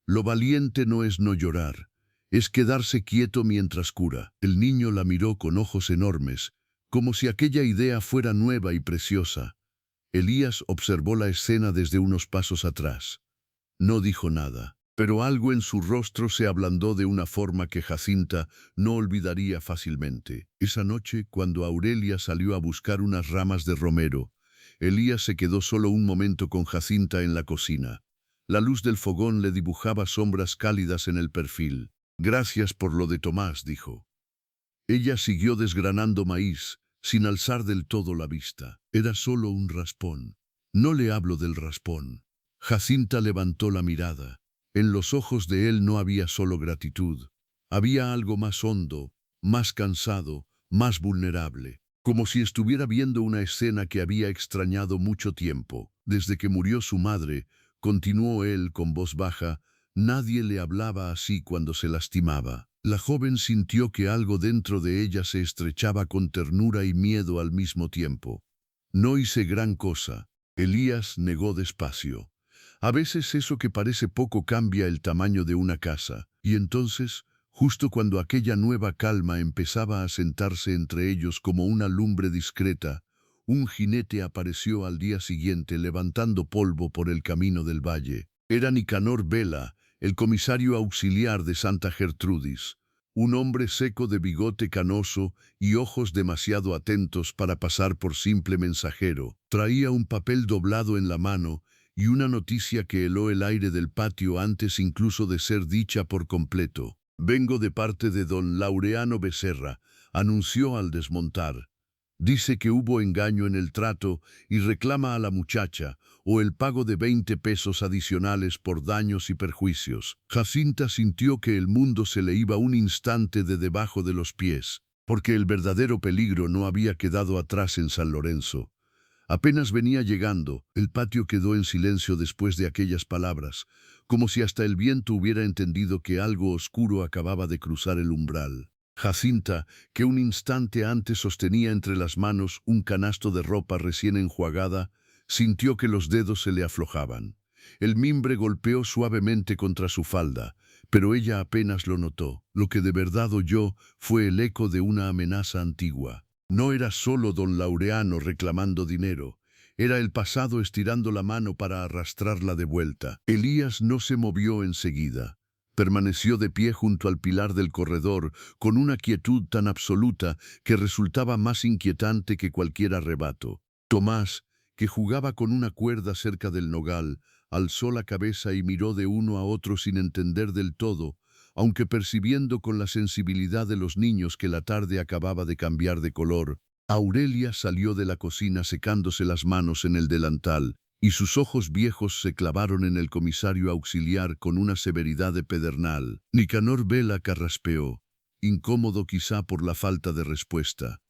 «Lo valiente no es no llorar, es quedarse quieto mientras cura». El niño la miró con ojos enormes, como si aquella idea fuera nueva y preciosa. Elías observó la escena desde unos pasos atrás. No dijo nada, pero algo en su rostro se ablandó de una forma que Jacinta no olvidaría fácilmente. Esa noche, cuando Aurelia salió a buscar unas ramas de romero, Elías se quedó solo un momento con Jacinta en la cocina. La luz del fogón le dibujaba sombras cálidas en el perfil. «Gracias por lo de Tomás», dijo. Ella siguió desgranando maíz, sin alzar del todo la vista. «Era solo un raspón». «No le hablo del raspón». Jacinta levantó la mirada. En los ojos de él no había solo gratitud. Había algo más hondo, más cansado, más vulnerable. Como si estuviera viendo una escena que había extrañado mucho tiempo. Desde que murió su madre, continuó él con voz baja, nadie le hablaba así cuando se lastimaba. La joven sintió que algo dentro de ella se estrechaba con ternura y miedo al mismo tiempo. «No hice gran cosa», Elías negó despacio. «A veces eso que parece poco cambia el tamaño de una casa». Y entonces, justo cuando aquella nueva calma empezaba a sentarse entre ellos como una lumbre discreta, un jinete apareció al día siguiente levantando polvo por el camino del valle. Era Nicanor Vela, el comisario auxiliar de Santa Gertrudis, un hombre seco de bigote canoso y ojos demasiado atentos para pasar por simple mensajero. Traía un papel doblado en la mano y una noticia que heló el aire del patio antes incluso de ser dicha por completo. «Vengo de parte de don Laureano Becerra», anunció al desmontar. «Dice que hubo engaño en el trato y reclama a la muchacha o el pago de 20 pesos adicionales por daños y perjuicios». Jacinta sintió que el mundo se le iba un instante de debajo de los pies, porque el verdadero peligro no había quedado atrás en San Lorenzo. Apenas venía llegando, el patio quedó en silencio después de aquellas palabras, como si hasta el viento hubiera entendido que algo oscuro acababa de cruzar el umbral. Jacinta, que un instante antes sostenía entre las manos un canasto de ropa recién enjuagada, sintió que los dedos se le aflojaban. El mimbre golpeó suavemente contra su falda, pero ella apenas lo notó. Lo que de verdad oyó fue el eco de una amenaza antigua. No era solo don Laureano reclamando dinero, era el pasado estirando la mano para arrastrarla de vuelta. Elías no se movió enseguida. Permaneció de pie junto al pilar del corredor, con una quietud tan absoluta que resultaba más inquietante que cualquier arrebato. Tomás, que jugaba con una cuerda cerca del nogal, alzó la cabeza y miró de uno a otro sin entender del todo, aunque percibiendo con la sensibilidad de los niños que la tarde acababa de cambiar de color. Aurelia salió de la cocina secándose las manos en el delantal, y sus ojos viejos se clavaron en el comisario auxiliar con una severidad de pedernal. Nicanor Vela carraspeó, incómodo quizá por la falta de respuesta.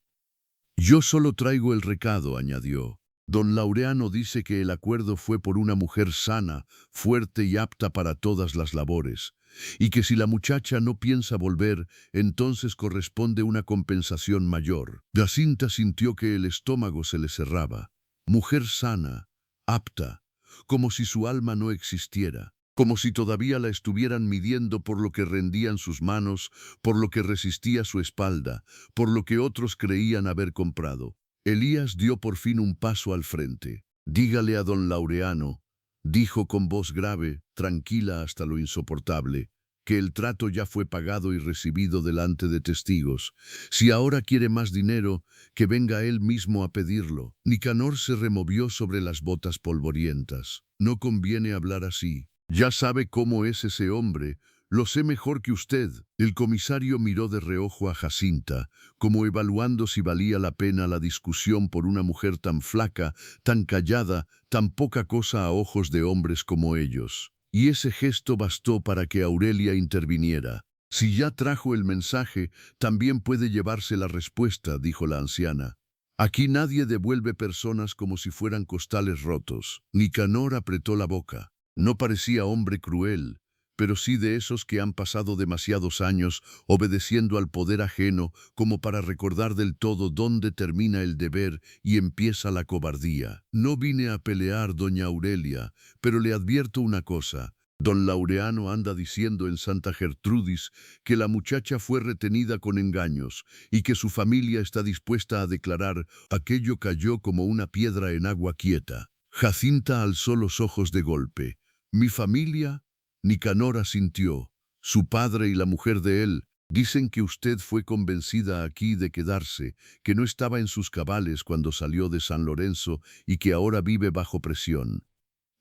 «Yo solo traigo el recado», añadió. «Don Laureano dice que el acuerdo fue por una mujer sana, fuerte y apta para todas las labores, y que si la muchacha no piensa volver, entonces corresponde una compensación mayor». Jacinta sintió que el estómago se le cerraba. Mujer sana, apta, como si su alma no existiera, como si todavía la estuvieran midiendo por lo que rendían sus manos, por lo que resistía su espalda, por lo que otros creían haber comprado. Elías dio por fin un paso al frente. «Dígale a don Laureano», dijo con voz grave, tranquila hasta lo insoportable, «que el trato ya fue pagado y recibido delante de testigos. Si ahora quiere más dinero, que venga él mismo a pedirlo». Nicanor se removió sobre las botas polvorientas. «No conviene hablar así. Ya sabe cómo es ese hombre. Lo sé mejor que usted». El comisario miró de reojo a Jacinta, como evaluando si valía la pena la discusión por una mujer tan flaca, tan callada, tan poca cosa a ojos de hombres como ellos. Y ese gesto bastó para que Aurelia interviniera. «Si ya trajo el mensaje, también puede llevarse la respuesta», dijo la anciana. «Aquí nadie devuelve personas como si fueran costales rotos». Nicanor apretó la boca. No parecía hombre cruel, pero sí de esos que han pasado demasiados años obedeciendo al poder ajeno como para recordar del todo dónde termina el deber y empieza la cobardía. «No vine a pelear, doña Aurelia, pero le advierto una cosa. Don Laureano anda diciendo en Santa Gertrudis que la muchacha fue retenida con engaños y que su familia está dispuesta a declarar. Aquello cayó como una piedra en agua quieta». Jacinta alzó los ojos de golpe. «¿Mi familia?». Nicanor asintió. «Su padre y la mujer de él dicen que usted fue convencida aquí de quedarse, que no estaba en sus cabales cuando salió de San Lorenzo y que ahora vive bajo presión».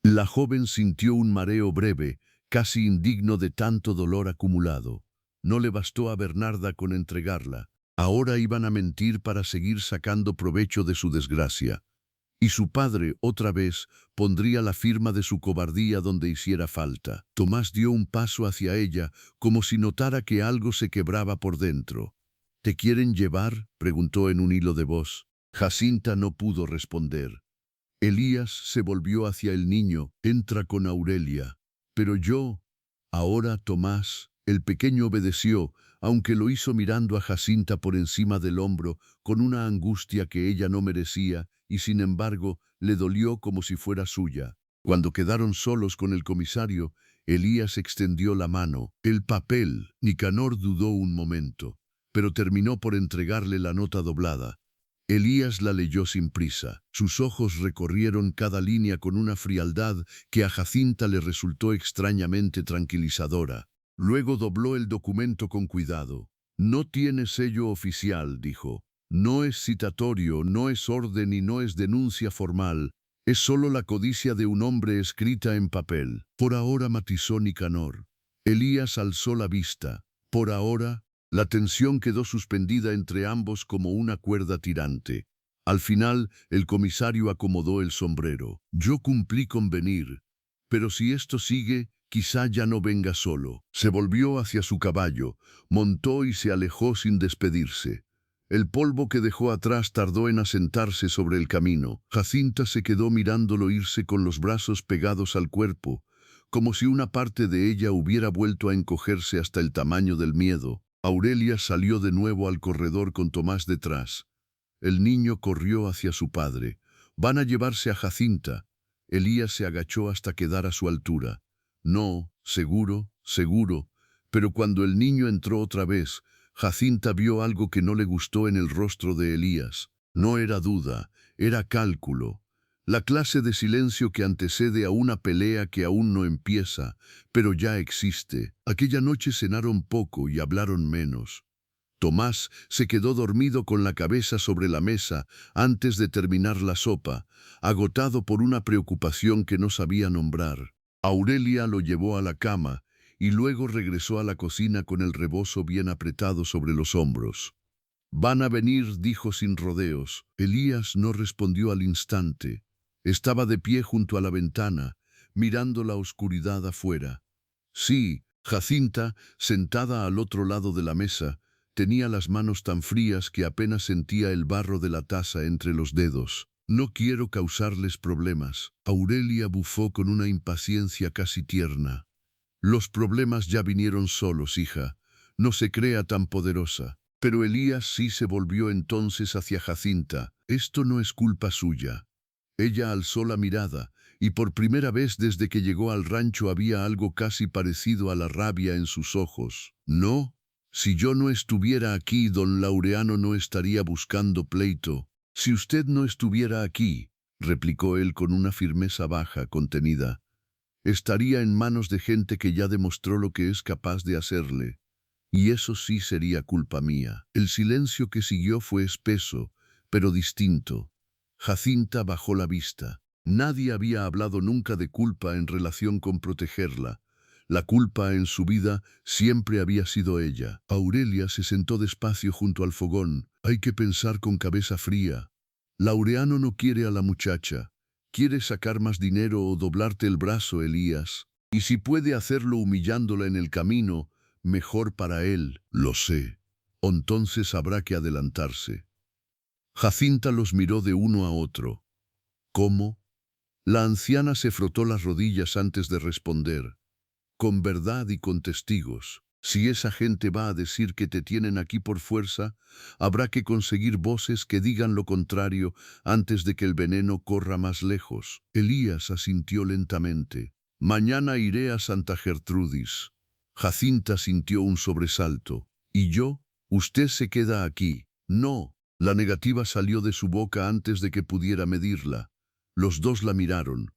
La joven sintió un mareo breve, casi indigno de tanto dolor acumulado. No le bastó a Bernarda con entregarla. Ahora iban a mentir para seguir sacando provecho de su desgracia. Y su padre, otra vez, pondría la firma de su cobardía donde hiciera falta. Tomás dio un paso hacia ella, como si notara que algo se quebraba por dentro. «¿Te quieren llevar?», preguntó en un hilo de voz. Jacinta no pudo responder. Elías se volvió hacia el niño. «Entra con Aurelia». «Pero yo...». «Ahora, Tomás». El pequeño obedeció, aunque lo hizo mirando a Jacinta por encima del hombro, con una angustia que ella no merecía, y sin embargo le dolió como si fuera suya. Cuando quedaron solos con el comisario, Elías extendió la mano. «El papel». Nicanor dudó un momento, pero terminó por entregarle la nota doblada. Elías la leyó sin prisa. Sus ojos recorrieron cada línea con una frialdad que a Jacinta le resultó extrañamente tranquilizadora. Luego dobló el documento con cuidado. «No tiene sello oficial», dijo. «No es citatorio, no es orden y no es denuncia formal. Es solo la codicia de un hombre escrita en papel». «Por ahora», matizó Nicanor. Elías alzó la vista. «Por ahora». La tensión quedó suspendida entre ambos como una cuerda tirante. Al final, el comisario acomodó el sombrero. «Yo cumplí con venir, pero si esto sigue, quizá ya no venga solo». Se volvió hacia su caballo, montó y se alejó sin despedirse. El polvo que dejó atrás tardó en asentarse sobre el camino. Jacinta se quedó mirándolo irse con los brazos pegados al cuerpo, como si una parte de ella hubiera vuelto a encogerse hasta el tamaño del miedo. Aurelia salió de nuevo al corredor con Tomás detrás. El niño corrió hacia su padre. «Van a llevarse a Jacinta». Elías se agachó hasta quedar a su altura. «No, seguro, seguro». Pero cuando el niño entró otra vez, Jacinta vio algo que no le gustó en el rostro de Elías. No era duda, era cálculo. La clase de silencio que antecede a una pelea que aún no empieza, pero ya existe. Aquella noche cenaron poco y hablaron menos. Tomás se quedó dormido con la cabeza sobre la mesa antes de terminar la sopa, agotado por una preocupación que no sabía nombrar. Aurelia lo llevó a la cama y luego regresó a la cocina con el rebozo bien apretado sobre los hombros. «Van a venir», dijo sin rodeos. Elías no respondió al instante. Estaba de pie junto a la ventana, mirando la oscuridad afuera. Sí, Jacinta, sentada al otro lado de la mesa, tenía las manos tan frías que apenas sentía el barro de la taza entre los dedos. «No quiero causarles problemas». Aurelia bufó con una impaciencia casi tierna. «Los problemas ya vinieron solos, hija. No se crea tan poderosa». Pero Elías sí se volvió entonces hacia Jacinta. «Esto no es culpa suya». Ella alzó la mirada, y por primera vez desde que llegó al rancho había algo casi parecido a la rabia en sus ojos. «No, si yo no estuviera aquí, don Laureano no estaría buscando pleito». «Si usted no estuviera aquí», replicó él con una firmeza baja, contenida, «estaría en manos de gente que ya demostró lo que es capaz de hacerle. Y eso sí sería culpa mía». El silencio que siguió fue espeso, pero distinto. Jacinta bajó la vista. Nadie había hablado nunca de culpa en relación con protegerla. La culpa en su vida siempre había sido ella. Aurelia se sentó despacio junto al fogón. «Hay que pensar con cabeza fría. Laureano no quiere a la muchacha. Quiere sacar más dinero o doblarte el brazo, Elías. Y si puede hacerlo humillándola en el camino, mejor para él». «Lo sé. Entonces habrá que adelantarse». Jacinta los miró de uno a otro. «¿Cómo?». La anciana se frotó las rodillas antes de responder. «Con verdad y con testigos. Si esa gente va a decir que te tienen aquí por fuerza, habrá que conseguir voces que digan lo contrario antes de que el veneno corra más lejos». Elías asintió lentamente. «Mañana iré a Santa Gertrudis». Jacinta sintió un sobresalto. «¿Y yo? Usted se queda aquí». «No». La negativa salió de su boca antes de que pudiera medirla. Los dos la miraron.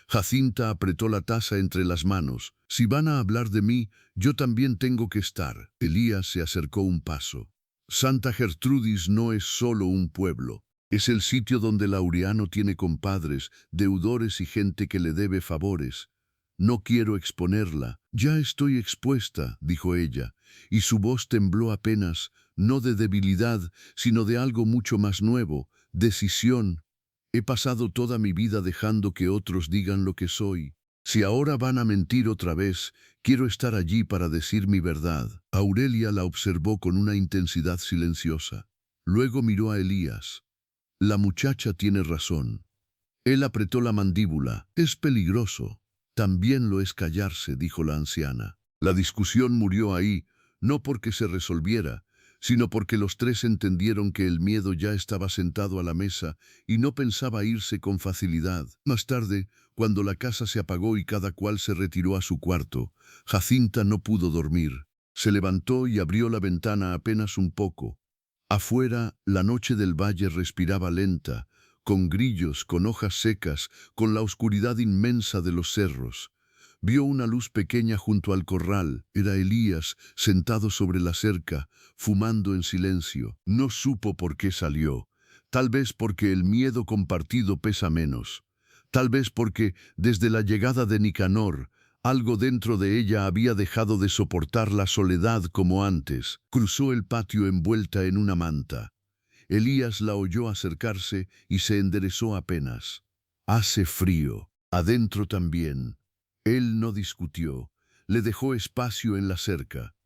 Jacinta apretó la taza entre las manos. «Si van a hablar de mí, yo también tengo que estar». Elías se acercó un paso. «Santa Gertrudis no es solo un pueblo. Es el sitio donde Laureano tiene compadres, deudores y gente que le debe favores. No quiero exponerla». «Ya estoy expuesta», dijo ella, y su voz tembló apenas, no de debilidad, sino de algo mucho más nuevo, decisión. «He pasado toda mi vida dejando que otros digan lo que soy. Si ahora van a mentir otra vez, quiero estar allí para decir mi verdad». Aurelia la observó con una intensidad silenciosa. Luego miró a Elías. «La muchacha tiene razón». Él apretó la mandíbula. «Es peligroso». «También lo es callarse», dijo la anciana. La discusión murió ahí, no porque se resolviera, sino porque los tres entendieron que el miedo ya estaba sentado a la mesa y no pensaba irse con facilidad. Más tarde, cuando la casa se apagó y cada cual se retiró a su cuarto, Jacinta no pudo dormir. Se levantó y abrió la ventana apenas un poco. Afuera, la noche del valle respiraba lenta, con grillos, con hojas secas, con la oscuridad inmensa de los cerros. Vio una luz pequeña junto al corral. Era Elías, sentado sobre la cerca, fumando en silencio. No supo por qué salió. Tal vez porque el miedo compartido pesa menos. Tal vez porque, desde la llegada de Nicanor, algo dentro de ella había dejado de soportar la soledad como antes. Cruzó el patio envuelta en una manta. Elías la oyó acercarse y se enderezó apenas. «Hace frío. Adentro también». Él no discutió. Le dejó espacio en la cerca.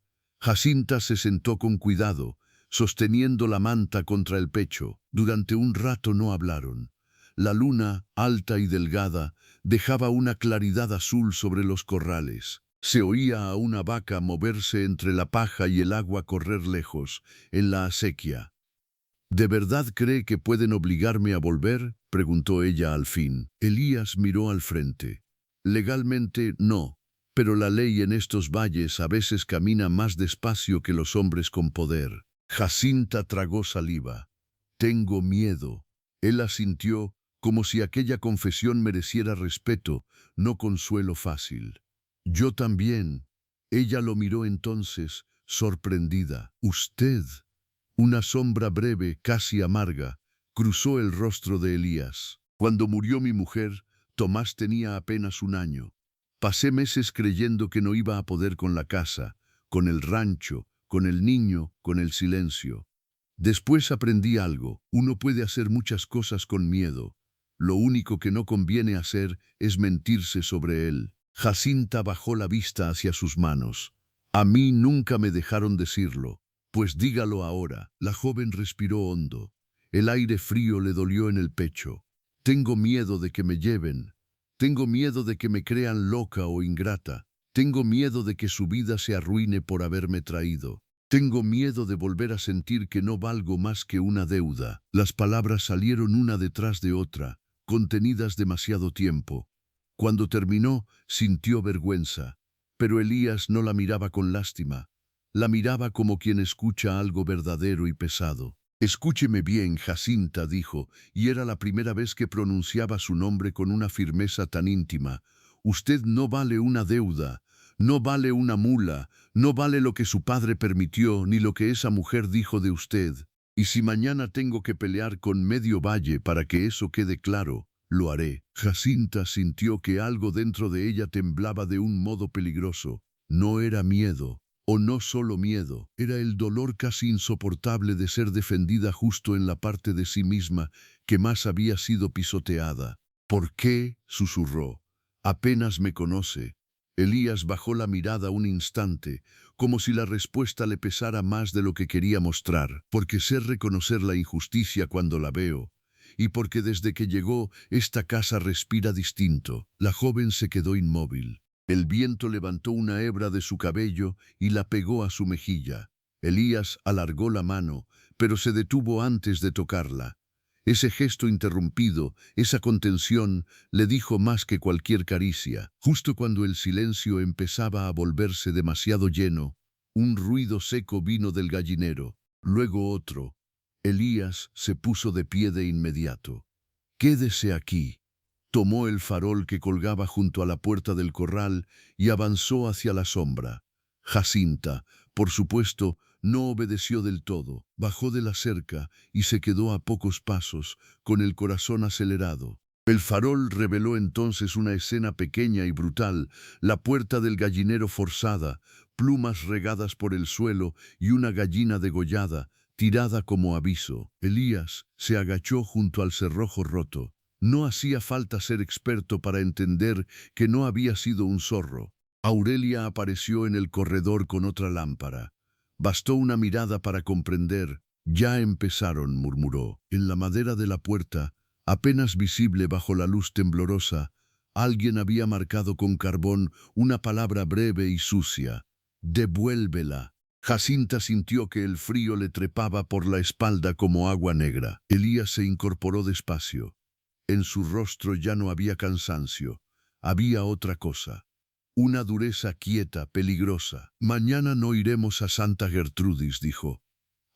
Jacinta se sentó con cuidado, sosteniendo la manta contra el pecho. Durante un rato no hablaron. La luna, alta y delgada, dejaba una claridad azul sobre los corrales. Se oía a una vaca moverse entre la paja y el agua correr lejos, en la acequia. «¿De verdad cree que pueden obligarme a volver?», preguntó ella al fin. Elías miró al frente. «Legalmente, no, pero la ley en estos valles a veces camina más despacio que los hombres con poder». Jacinta tragó saliva. «Tengo miedo». Él asintió, como si aquella confesión mereciera respeto, no consuelo fácil. Yo también. Ella lo miró entonces, sorprendida. Usted. Una sombra breve, casi amarga, cruzó el rostro de Elías. Cuando murió mi mujer, Tomás tenía apenas 1 año. Pasé meses creyendo que no iba a poder con la casa, con el rancho, con el niño, con el silencio. Después aprendí algo. Uno puede hacer muchas cosas con miedo. Lo único que no conviene hacer es mentirse sobre él. Jacinta bajó la vista hacia sus manos. A mí nunca me dejaron decirlo. Pues dígalo ahora. La joven respiró hondo. El aire frío le dolió en el pecho. Tengo miedo de que me lleven. Tengo miedo de que me crean loca o ingrata. Tengo miedo de que su vida se arruine por haberme traído. Tengo miedo de volver a sentir que no valgo más que una deuda. Las palabras salieron una detrás de otra, contenidas demasiado tiempo. Cuando terminó, sintió vergüenza. Pero Elías no la miraba con lástima. La miraba como quien escucha algo verdadero y pesado. Escúcheme bien, Jacinta, dijo, y era la primera vez que pronunciaba su nombre con una firmeza tan íntima. Usted no vale una deuda, no vale una mula, no vale lo que su padre permitió, ni lo que esa mujer dijo de usted. Y si mañana tengo que pelear con medio valle para que eso quede claro, lo haré. Jacinta sintió que algo dentro de ella temblaba de un modo peligroso. No era miedo. O no solo miedo, era el dolor casi insoportable de ser defendida justo en la parte de sí misma que más había sido pisoteada. ¿Por qué?, susurró. Apenas me conoce. Elías bajó la mirada un instante, como si la respuesta le pesara más de lo que quería mostrar. Porque sé reconocer la injusticia cuando la veo, y porque desde que llegó esta casa respira distinto. La joven se quedó inmóvil. El viento levantó una hebra de su cabello y la pegó a su mejilla. Elías alargó la mano, pero se detuvo antes de tocarla. Ese gesto interrumpido, esa contención, le dijo más que cualquier caricia. Justo cuando el silencio empezaba a volverse demasiado lleno, un ruido seco vino del gallinero, luego otro. Elías se puso de pie de inmediato. «Quédese aquí». Tomó el farol que colgaba junto a la puerta del corral y avanzó hacia la sombra. Jacinta, por supuesto, no obedeció del todo. Bajó de la cerca y se quedó a pocos pasos, con el corazón acelerado. El farol reveló entonces una escena pequeña y brutal, la puerta del gallinero forzada, plumas regadas por el suelo y una gallina degollada, tirada como aviso. Elías se agachó junto al cerrojo roto. No hacía falta ser experto para entender que no había sido un zorro. Aurelia apareció en el corredor con otra lámpara. Bastó una mirada para comprender. «Ya empezaron», murmuró. En la madera de la puerta, apenas visible bajo la luz temblorosa, alguien había marcado con carbón una palabra breve y sucia. «Devuélvela». Jacinta sintió que el frío le trepaba por la espalda como agua negra. Elías se incorporó despacio. En su rostro ya no había cansancio, había otra cosa. Una dureza quieta, peligrosa. «Mañana no iremos a Santa Gertrudis», dijo.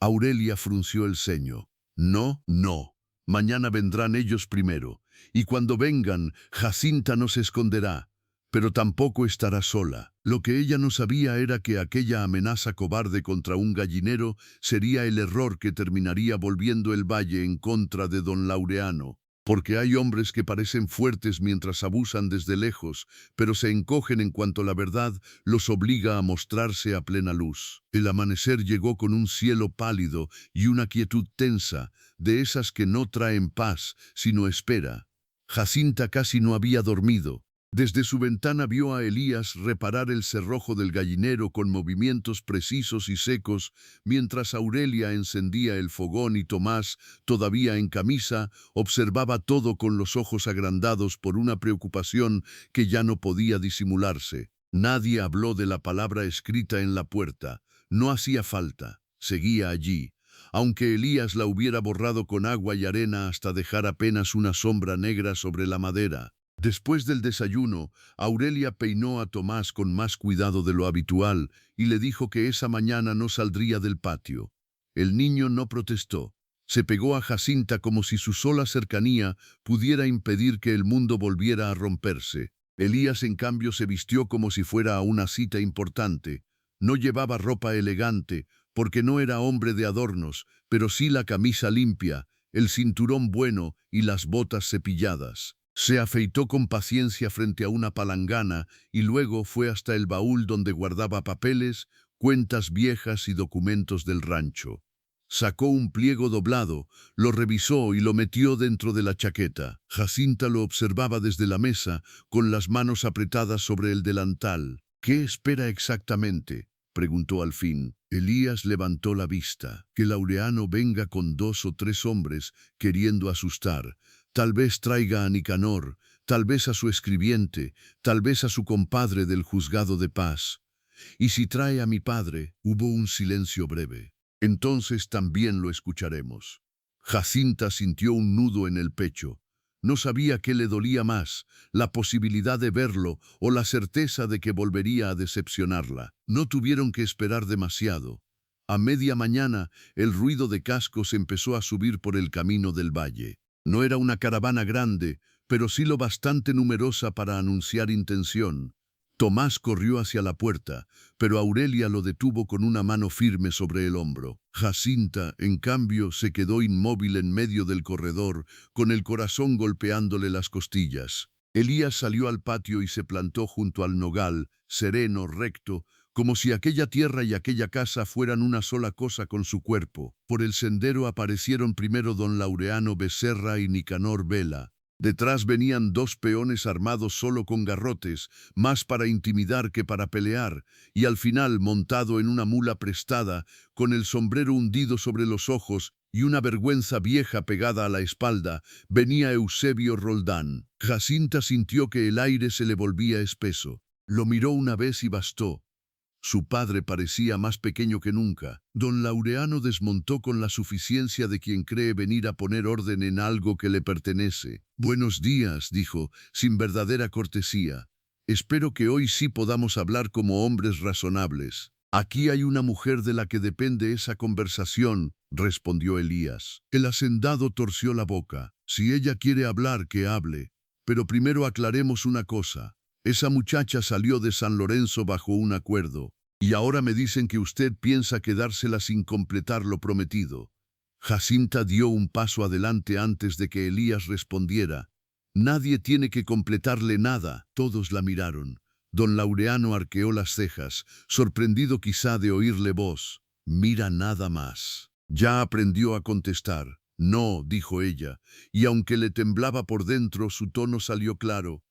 Aurelia frunció el ceño. «No, no. Mañana vendrán ellos primero. Y cuando vengan, Jacinta no se esconderá. Pero tampoco estará sola». Lo que ella no sabía era que aquella amenaza cobarde contra un gallinero sería el error que terminaría volviendo el valle en contra de don Laureano. Porque hay hombres que parecen fuertes mientras abusan desde lejos, pero se encogen en cuanto la verdad los obliga a mostrarse a plena luz. El amanecer llegó con un cielo pálido y una quietud tensa, de esas que no traen paz, sino espera. Jacinta casi no había dormido. Desde su ventana vio a Elías reparar el cerrojo del gallinero con movimientos precisos y secos, mientras Aurelia encendía el fogón y Tomás, todavía en camisa, observaba todo con los ojos agrandados por una preocupación que ya no podía disimularse. Nadie habló de la palabra escrita en la puerta. No hacía falta. Seguía allí. Aunque Elías la hubiera borrado con agua y arena hasta dejar apenas una sombra negra sobre la madera. Después del desayuno, Aurelia peinó a Tomás con más cuidado de lo habitual y le dijo que esa mañana no saldría del patio. El niño no protestó. Se pegó a Jacinta como si su sola cercanía pudiera impedir que el mundo volviera a romperse. Elías, en cambio, se vistió como si fuera a una cita importante. No llevaba ropa elegante, porque no era hombre de adornos, pero sí la camisa limpia, el cinturón bueno y las botas cepilladas. Se afeitó con paciencia frente a una palangana y luego fue hasta el baúl donde guardaba papeles, cuentas viejas y documentos del rancho. Sacó un pliego doblado, lo revisó y lo metió dentro de la chaqueta. Jacinta lo observaba desde la mesa, con las manos apretadas sobre el delantal. «¿Qué espera exactamente?», preguntó al fin. Elías levantó la vista. «Que Laureano venga con 2 o 3 hombres, queriendo asustar. Tal vez traiga a Nicanor, tal vez a su escribiente, tal vez a su compadre del juzgado de paz. Y si trae a mi padre». Hubo un silencio breve. «Entonces también lo escucharemos». Jacinta sintió un nudo en el pecho. No sabía qué le dolía más, la posibilidad de verlo o la certeza de que volvería a decepcionarla. No tuvieron que esperar demasiado. A media mañana, el ruido de cascos empezó a subir por el camino del valle. No era una caravana grande, pero sí lo bastante numerosa para anunciar intención. Tomás corrió hacia la puerta, pero Aurelia lo detuvo con una mano firme sobre el hombro. Jacinta, en cambio, se quedó inmóvil en medio del corredor, con el corazón golpeándole las costillas. Elías salió al patio y se plantó junto al nogal, sereno, recto, como si aquella tierra y aquella casa fueran una sola cosa con su cuerpo. Por el sendero aparecieron primero don Laureano Becerra y Nicanor Vela. Detrás venían 2 peones armados solo con garrotes, más para intimidar que para pelear, y al final, montado en una mula prestada, con el sombrero hundido sobre los ojos y una vergüenza vieja pegada a la espalda, venía Eusebio Roldán. Jacinta sintió que el aire se le volvía espeso. Lo miró una vez y bastó. Su padre parecía más pequeño que nunca. Don Laureano desmontó con la suficiencia de quien cree venir a poner orden en algo que le pertenece. «Buenos días», dijo, sin verdadera cortesía. «Espero que hoy sí podamos hablar como hombres razonables». «Aquí hay una mujer de la que depende esa conversación», respondió Elías. El hacendado torció la boca. «Si ella quiere hablar, que hable. Pero primero aclaremos una cosa. Esa muchacha salió de San Lorenzo bajo un acuerdo, y ahora me dicen que usted piensa quedársela sin completar lo prometido». Jacinta dio un paso adelante antes de que Elías respondiera. «Nadie tiene que completarle nada». Todos la miraron. Don Laureano arqueó las cejas, sorprendido quizá de oírle voz. «Mira nada más». Ya aprendió a contestar. «No», dijo ella, y aunque le temblaba por dentro, su tono salió claro.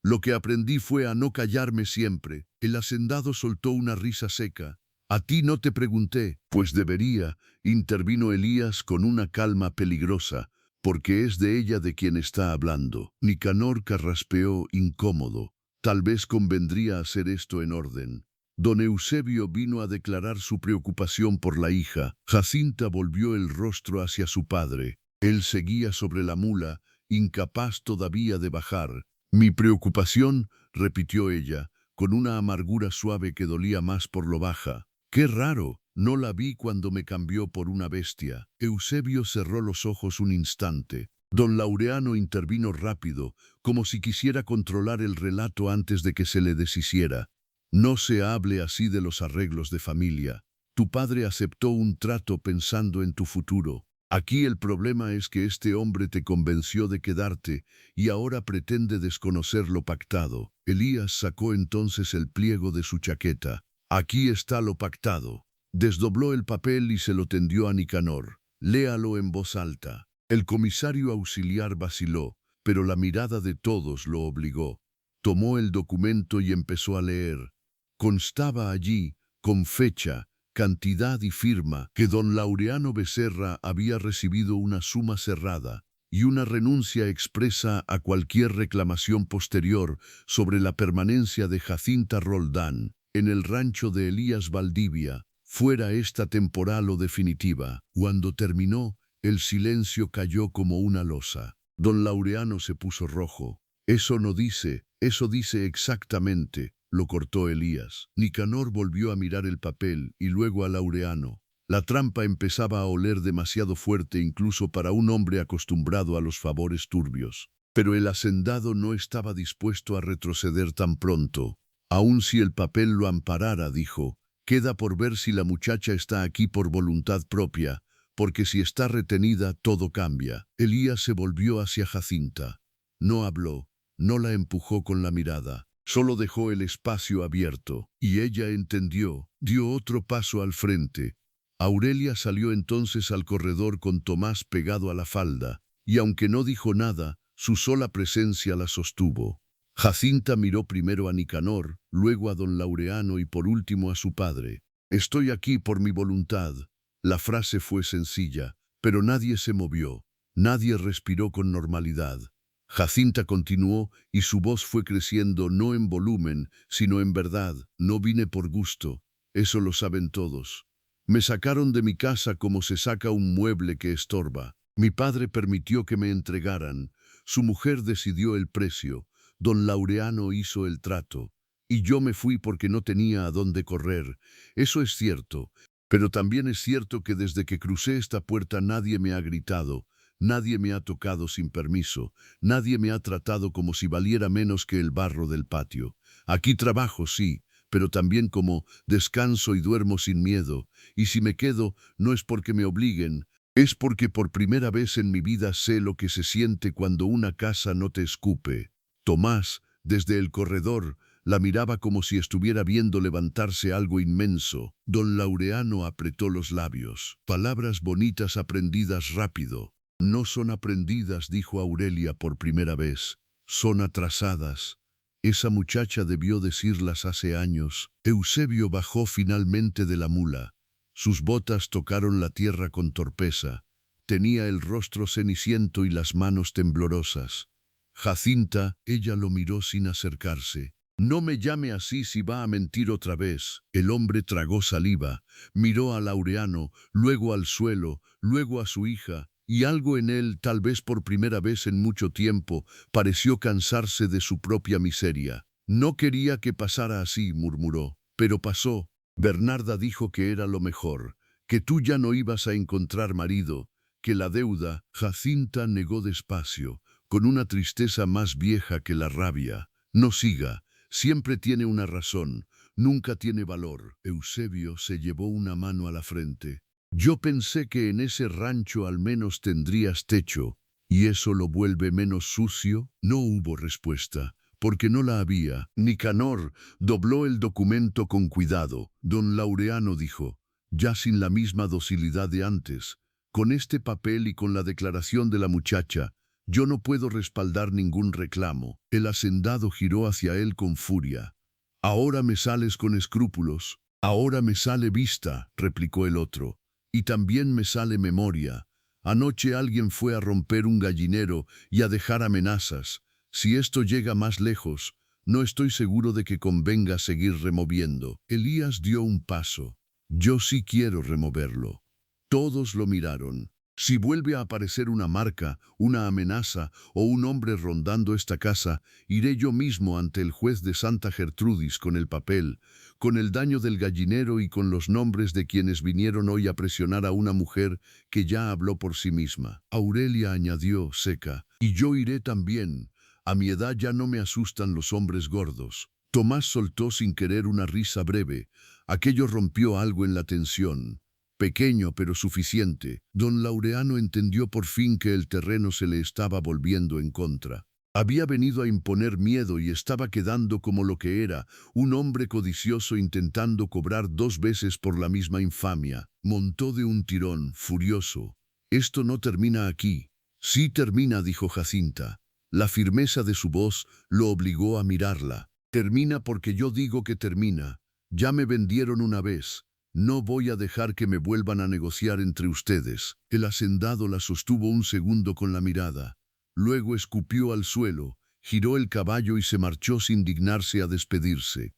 «Lo que aprendí fue a no callarme siempre». El hacendado soltó una risa seca. «A ti no te pregunté». «Pues debería», intervino Elías con una calma peligrosa, «porque es de ella de quien está hablando». Nicanor carraspeó incómodo. Tal vez convendría hacer esto en orden. Don Eusebio vino a declarar su preocupación por la hija. Jacinta volvió el rostro hacia su padre. Él seguía sobre la mula, incapaz todavía de bajar. «Mi preocupación», repitió ella, con una amargura suave que dolía más por lo baja. «Qué raro, no la vi cuando me cambió por una bestia». Eusebio cerró los ojos un instante. Don Laureano intervino rápido, como si quisiera controlar el relato antes de que se le deshiciera. «No se hable así de los arreglos de familia. Tu padre aceptó un trato pensando en tu futuro. Aquí el problema es que este hombre te convenció de quedarte y ahora pretende desconocer lo pactado». Elías sacó entonces el pliego de su chaqueta. «Aquí está lo pactado». Desdobló el papel y se lo tendió a Nicanor. «Léalo en voz alta». El comisario auxiliar vaciló, pero la mirada de todos lo obligó. Tomó el documento y empezó a leer. Constaba allí, con fecha, cantidad y firma, que don Laureano Becerra había recibido una suma cerrada y una renuncia expresa a cualquier reclamación posterior sobre la permanencia de Jacinta Roldán en el rancho de Elías Valdivia, fuera esta temporal o definitiva. Cuando terminó, el silencio cayó como una losa. Don Laureano se puso rojo. «Eso no dice, eso dice exactamente», lo cortó Elías. Nicanor volvió a mirar el papel y luego a Laureano. La trampa empezaba a oler demasiado fuerte incluso para un hombre acostumbrado a los favores turbios. Pero el hacendado no estaba dispuesto a retroceder tan pronto. Aun si el papel lo amparara, dijo, queda por ver si la muchacha está aquí por voluntad propia, porque si está retenida, todo cambia. Elías se volvió hacia Jacinta. No habló, no la empujó con la mirada, solo dejó el espacio abierto, y ella entendió, dio otro paso al frente. Aurelia salió entonces al corredor con Tomás pegado a la falda, y aunque no dijo nada, su sola presencia la sostuvo. Jacinta miró primero a Nicanor, luego a don Laureano y por último a su padre. «Estoy aquí por mi voluntad». La frase fue sencilla, pero nadie se movió, nadie respiró con normalidad. Jacinta continuó y su voz fue creciendo no en volumen, sino en verdad. «No vine por gusto, eso lo saben todos. Me sacaron de mi casa como se saca un mueble que estorba. Mi padre permitió que me entregaran, su mujer decidió el precio, don Laureano hizo el trato, y yo me fui porque no tenía a dónde correr. Eso es cierto, pero también es cierto que desde que crucé esta puerta nadie me ha gritado, nadie me ha tocado sin permiso, nadie me ha tratado como si valiera menos que el barro del patio. Aquí trabajo, sí, pero también como descanso y duermo sin miedo, y si me quedo no es porque me obliguen, es porque por primera vez en mi vida sé lo que se siente cuando una casa no te escupe». Tomás, desde el corredor, la miraba como si estuviera viendo levantarse algo inmenso. Don Laureano apretó los labios. «Palabras bonitas aprendidas rápido». «No son aprendidas», dijo Aurelia por primera vez. «Son atrasadas». Esa muchacha debió decirlas hace años. Eusebio bajó finalmente de la mula. Sus botas tocaron la tierra con torpeza. Tenía el rostro ceniciento y las manos temblorosas. «Jacinta», ella lo miró sin acercarse. «No me llame así si va a mentir otra vez». El hombre tragó saliva, miró a Laureano, luego al suelo, luego a su hija, y algo en él, tal vez por primera vez en mucho tiempo, pareció cansarse de su propia miseria. «No quería que pasara así», murmuró, «pero pasó. Bernarda dijo que era lo mejor, que tú ya no ibas a encontrar marido, que la deuda». Jacinta negó despacio, con una tristeza más vieja que la rabia. «No siga, siempre tiene una razón, nunca tiene valor». Eusebio se llevó una mano a la frente. «Yo pensé que en ese rancho al menos tendrías techo, ¿y eso lo vuelve menos sucio?». No hubo respuesta, porque no la había. Nicanor dobló el documento con cuidado. Don Laureano dijo, ya sin la misma docilidad de antes, «Con este papel y con la declaración de la muchacha, yo no puedo respaldar ningún reclamo». El hacendado giró hacia él con furia. «Ahora me sales con escrúpulos». «Ahora me sale vista», replicó el otro. «Y también me sale memoria. Anoche alguien fue a romper un gallinero y a dejar amenazas. Si esto llega más lejos, no estoy seguro de que convenga seguir removiendo». Elías dio un paso. «Yo sí quiero removerlo». Todos lo miraron. «Si vuelve a aparecer una marca, una amenaza o un hombre rondando esta casa, iré yo mismo ante el juez de Santa Gertrudis con el papel, con el daño del gallinero y con los nombres de quienes vinieron hoy a presionar a una mujer que ya habló por sí misma». Aurelia añadió, seca, «Y yo iré también. A mi edad ya no me asustan los hombres gordos». Tomás soltó sin querer una risa breve. Aquello rompió algo en la tensión. Pequeño pero suficiente. Don Laureano entendió por fin que el terreno se le estaba volviendo en contra. Había venido a imponer miedo y estaba quedando como lo que era, un hombre codicioso intentando cobrar 2 veces por la misma infamia. Montó de un tirón, furioso. «Esto no termina aquí». «Sí termina», dijo Jacinta. La firmeza de su voz lo obligó a mirarla. «Termina porque yo digo que termina. Ya me vendieron una vez. No voy a dejar que me vuelvan a negociar entre ustedes». El hacendado la sostuvo un segundo con la mirada. Luego escupió al suelo, giró el caballo y se marchó sin dignarse a despedirse.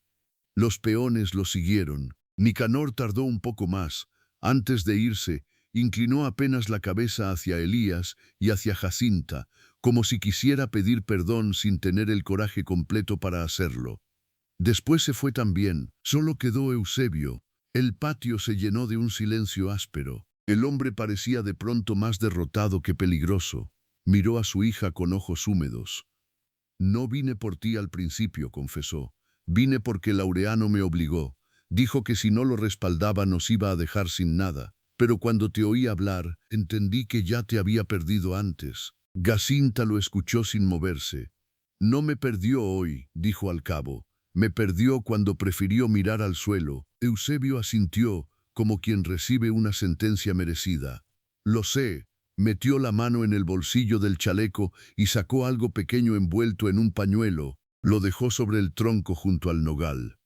Los peones lo siguieron. Nicanor tardó un poco más. Antes de irse, inclinó apenas la cabeza hacia Elías y hacia Jacinta, como si quisiera pedir perdón sin tener el coraje completo para hacerlo. Después se fue también. Solo quedó Eusebio. El patio se llenó de un silencio áspero. El hombre parecía de pronto más derrotado que peligroso. Miró a su hija con ojos húmedos. No vine por ti al principio, confesó. Vine porque Laureano me obligó. Dijo que si no lo respaldaba nos iba a dejar sin nada. Pero cuando te oí hablar, entendí que ya te había perdido antes. Jacinta lo escuchó sin moverse. No me perdió hoy, dijo al cabo. Me perdió cuando prefirió mirar al suelo. Eusebio asintió, como quien recibe una sentencia merecida. Lo sé. Metió la mano en el bolsillo del chaleco y sacó algo pequeño envuelto en un pañuelo. Lo dejó sobre el tronco junto al nogal.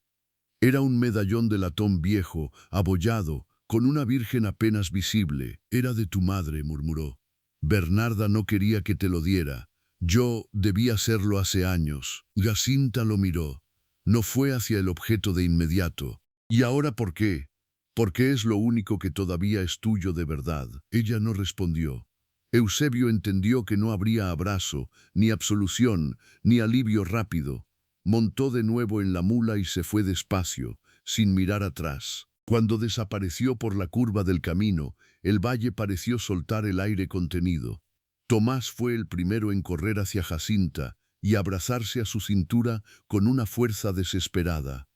Era un medallón de latón viejo, abollado, con una virgen apenas visible. Era de tu madre, murmuró. Bernarda no quería que te lo diera. Yo debí hacerlo hace años. Jacinta lo miró. No fue hacia el objeto de inmediato. ¿Y ahora por qué? Porque es lo único que todavía es tuyo de verdad. Ella no respondió. Eusebio entendió que no habría abrazo, ni absolución, ni alivio rápido. Montó de nuevo en la mula y se fue despacio, sin mirar atrás. Cuando desapareció por la curva del camino, el valle pareció soltar el aire contenido. Tomás fue el primero en correr hacia Jacinta y abrazarse a su cintura con una fuerza desesperada.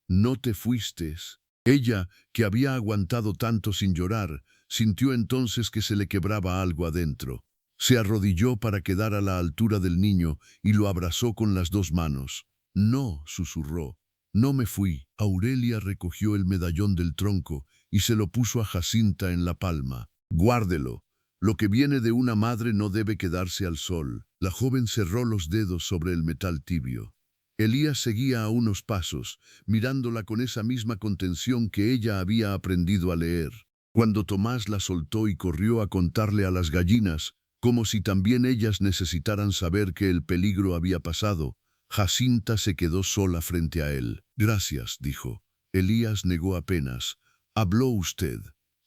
No te fuiste. Ella, que había aguantado tanto sin llorar, sintió entonces que se le quebraba algo adentro. Se arrodilló para quedar a la altura del niño y lo abrazó con las dos manos. No, susurró. No me fui. Aurelia recogió el medallón del tronco y se lo puso a Jacinta en la palma. Guárdelo. Lo que viene de una madre no debe quedarse al sol. La joven cerró los dedos sobre el metal tibio. Elías seguía a unos pasos, mirándola con esa misma contención que ella había aprendido a leer. Cuando Tomás la soltó y corrió a contarle a las gallinas, como si también ellas necesitaran saber que el peligro había pasado, Jacinta se quedó sola frente a él. Gracias, dijo. Elías negó apenas. ¿Habló usted?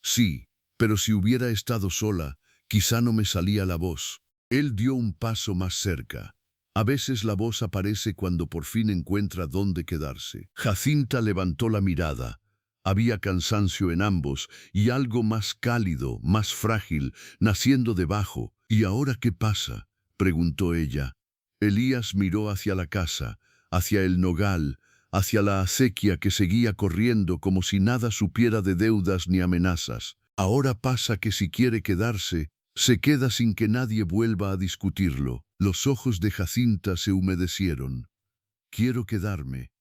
Sí, pero si hubiera estado sola, quizá no me salía la voz. Él dio un paso más cerca. A veces la voz aparece cuando por fin encuentra dónde quedarse. Jacinta levantó la mirada. Había cansancio en ambos y algo más cálido, más frágil, naciendo debajo. ¿Y ahora qué pasa?, preguntó ella. Elías miró hacia la casa, hacia el nogal, hacia la acequia que seguía corriendo como si nada supiera de deudas ni amenazas. Ahora pasa que si quiere quedarse, se queda sin que nadie vuelva a discutirlo. Los ojos de Jacinta se humedecieron. Quiero quedarme.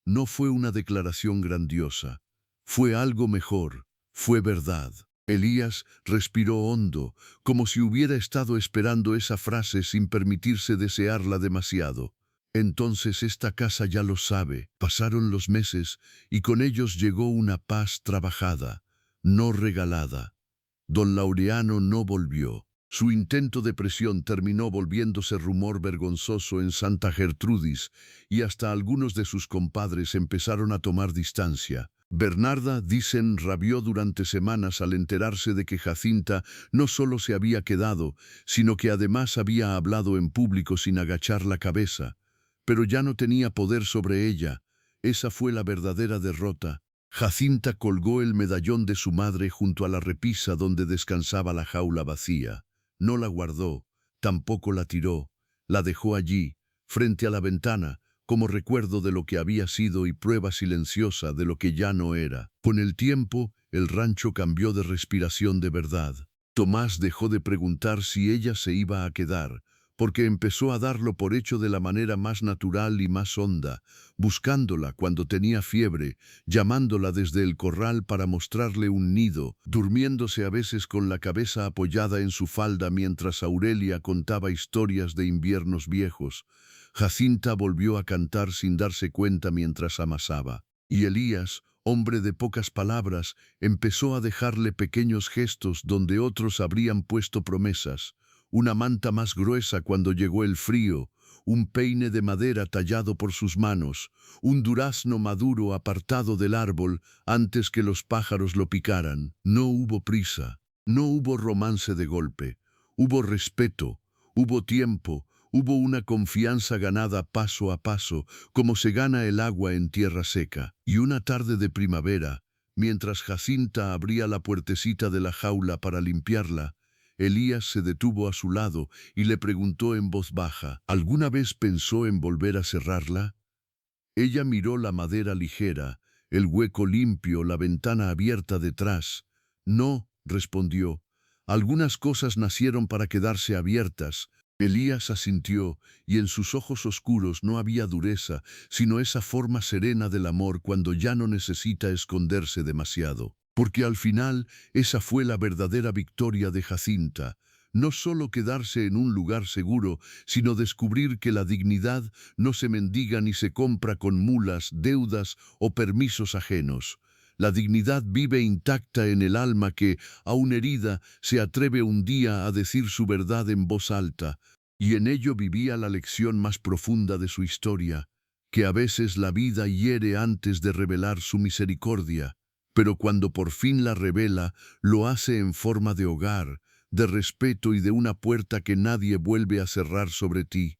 No fue una declaración grandiosa. Fue algo mejor. Fue verdad. Elías respiró hondo, como si hubiera estado esperando esa frase sin permitirse desearla demasiado. Entonces esta casa ya lo sabe. Pasaron los meses y con ellos llegó una paz trabajada, no regalada. Don Laureano no volvió. Su intento de presión terminó volviéndose rumor vergonzoso en Santa Gertrudis y hasta algunos de sus compadres empezaron a tomar distancia. Bernarda, dicen, rabió durante semanas al enterarse de que Jacinta no solo se había quedado, sino que además había hablado en público sin agachar la cabeza. Pero ya no tenía poder sobre ella. Esa fue la verdadera derrota. Jacinta colgó el medallón de su madre junto a la repisa donde descansaba la jaula vacía. No la guardó, tampoco la tiró, la dejó allí, frente a la ventana, como recuerdo de lo que había sido y prueba silenciosa de lo que ya no era. Con el tiempo, el rancho cambió de respiración de verdad. Tomás dejó de preguntar si ella se iba a quedar, porque empezó a darlo por hecho de la manera más natural y más honda, buscándola cuando tenía fiebre, llamándola desde el corral para mostrarle un nido, durmiéndose a veces con la cabeza apoyada en su falda mientras Aurelia contaba historias de inviernos viejos. Jacinta volvió a cantar sin darse cuenta mientras amasaba. Y Elías, hombre de pocas palabras, empezó a dejarle pequeños gestos donde otros habrían puesto promesas. Una manta más gruesa cuando llegó el frío, un peine de madera tallado por sus manos, un durazno maduro apartado del árbol antes que los pájaros lo picaran. No hubo prisa, no hubo romance de golpe, hubo respeto, hubo tiempo, hubo una confianza ganada paso a paso, como se gana el agua en tierra seca. Y una tarde de primavera, Mientras Jacinta abría la puertecita de la jaula para limpiarla, Elías se detuvo a su lado y le preguntó en voz baja, ¿alguna vez pensó en volver a cerrarla? Ella miró la madera ligera, el hueco limpio, la ventana abierta detrás. No, respondió. Algunas cosas nacieron para quedarse abiertas. Elías asintió, y en sus ojos oscuros no había dureza, sino esa forma serena del amor cuando ya no necesita esconderse demasiado. Porque al final, esa fue la verdadera victoria de Jacinta. No solo quedarse en un lugar seguro, sino descubrir que la dignidad no se mendiga ni se compra con mulas, deudas o permisos ajenos. La dignidad vive intacta en el alma que, aun herida, se atreve un día a decir su verdad en voz alta, y en ello vivía la lección más profunda de su historia, que a veces la vida hiere antes de revelar su misericordia, pero cuando por fin la revela, lo hace en forma de hogar, de respeto y de una puerta que nadie vuelve a cerrar sobre ti.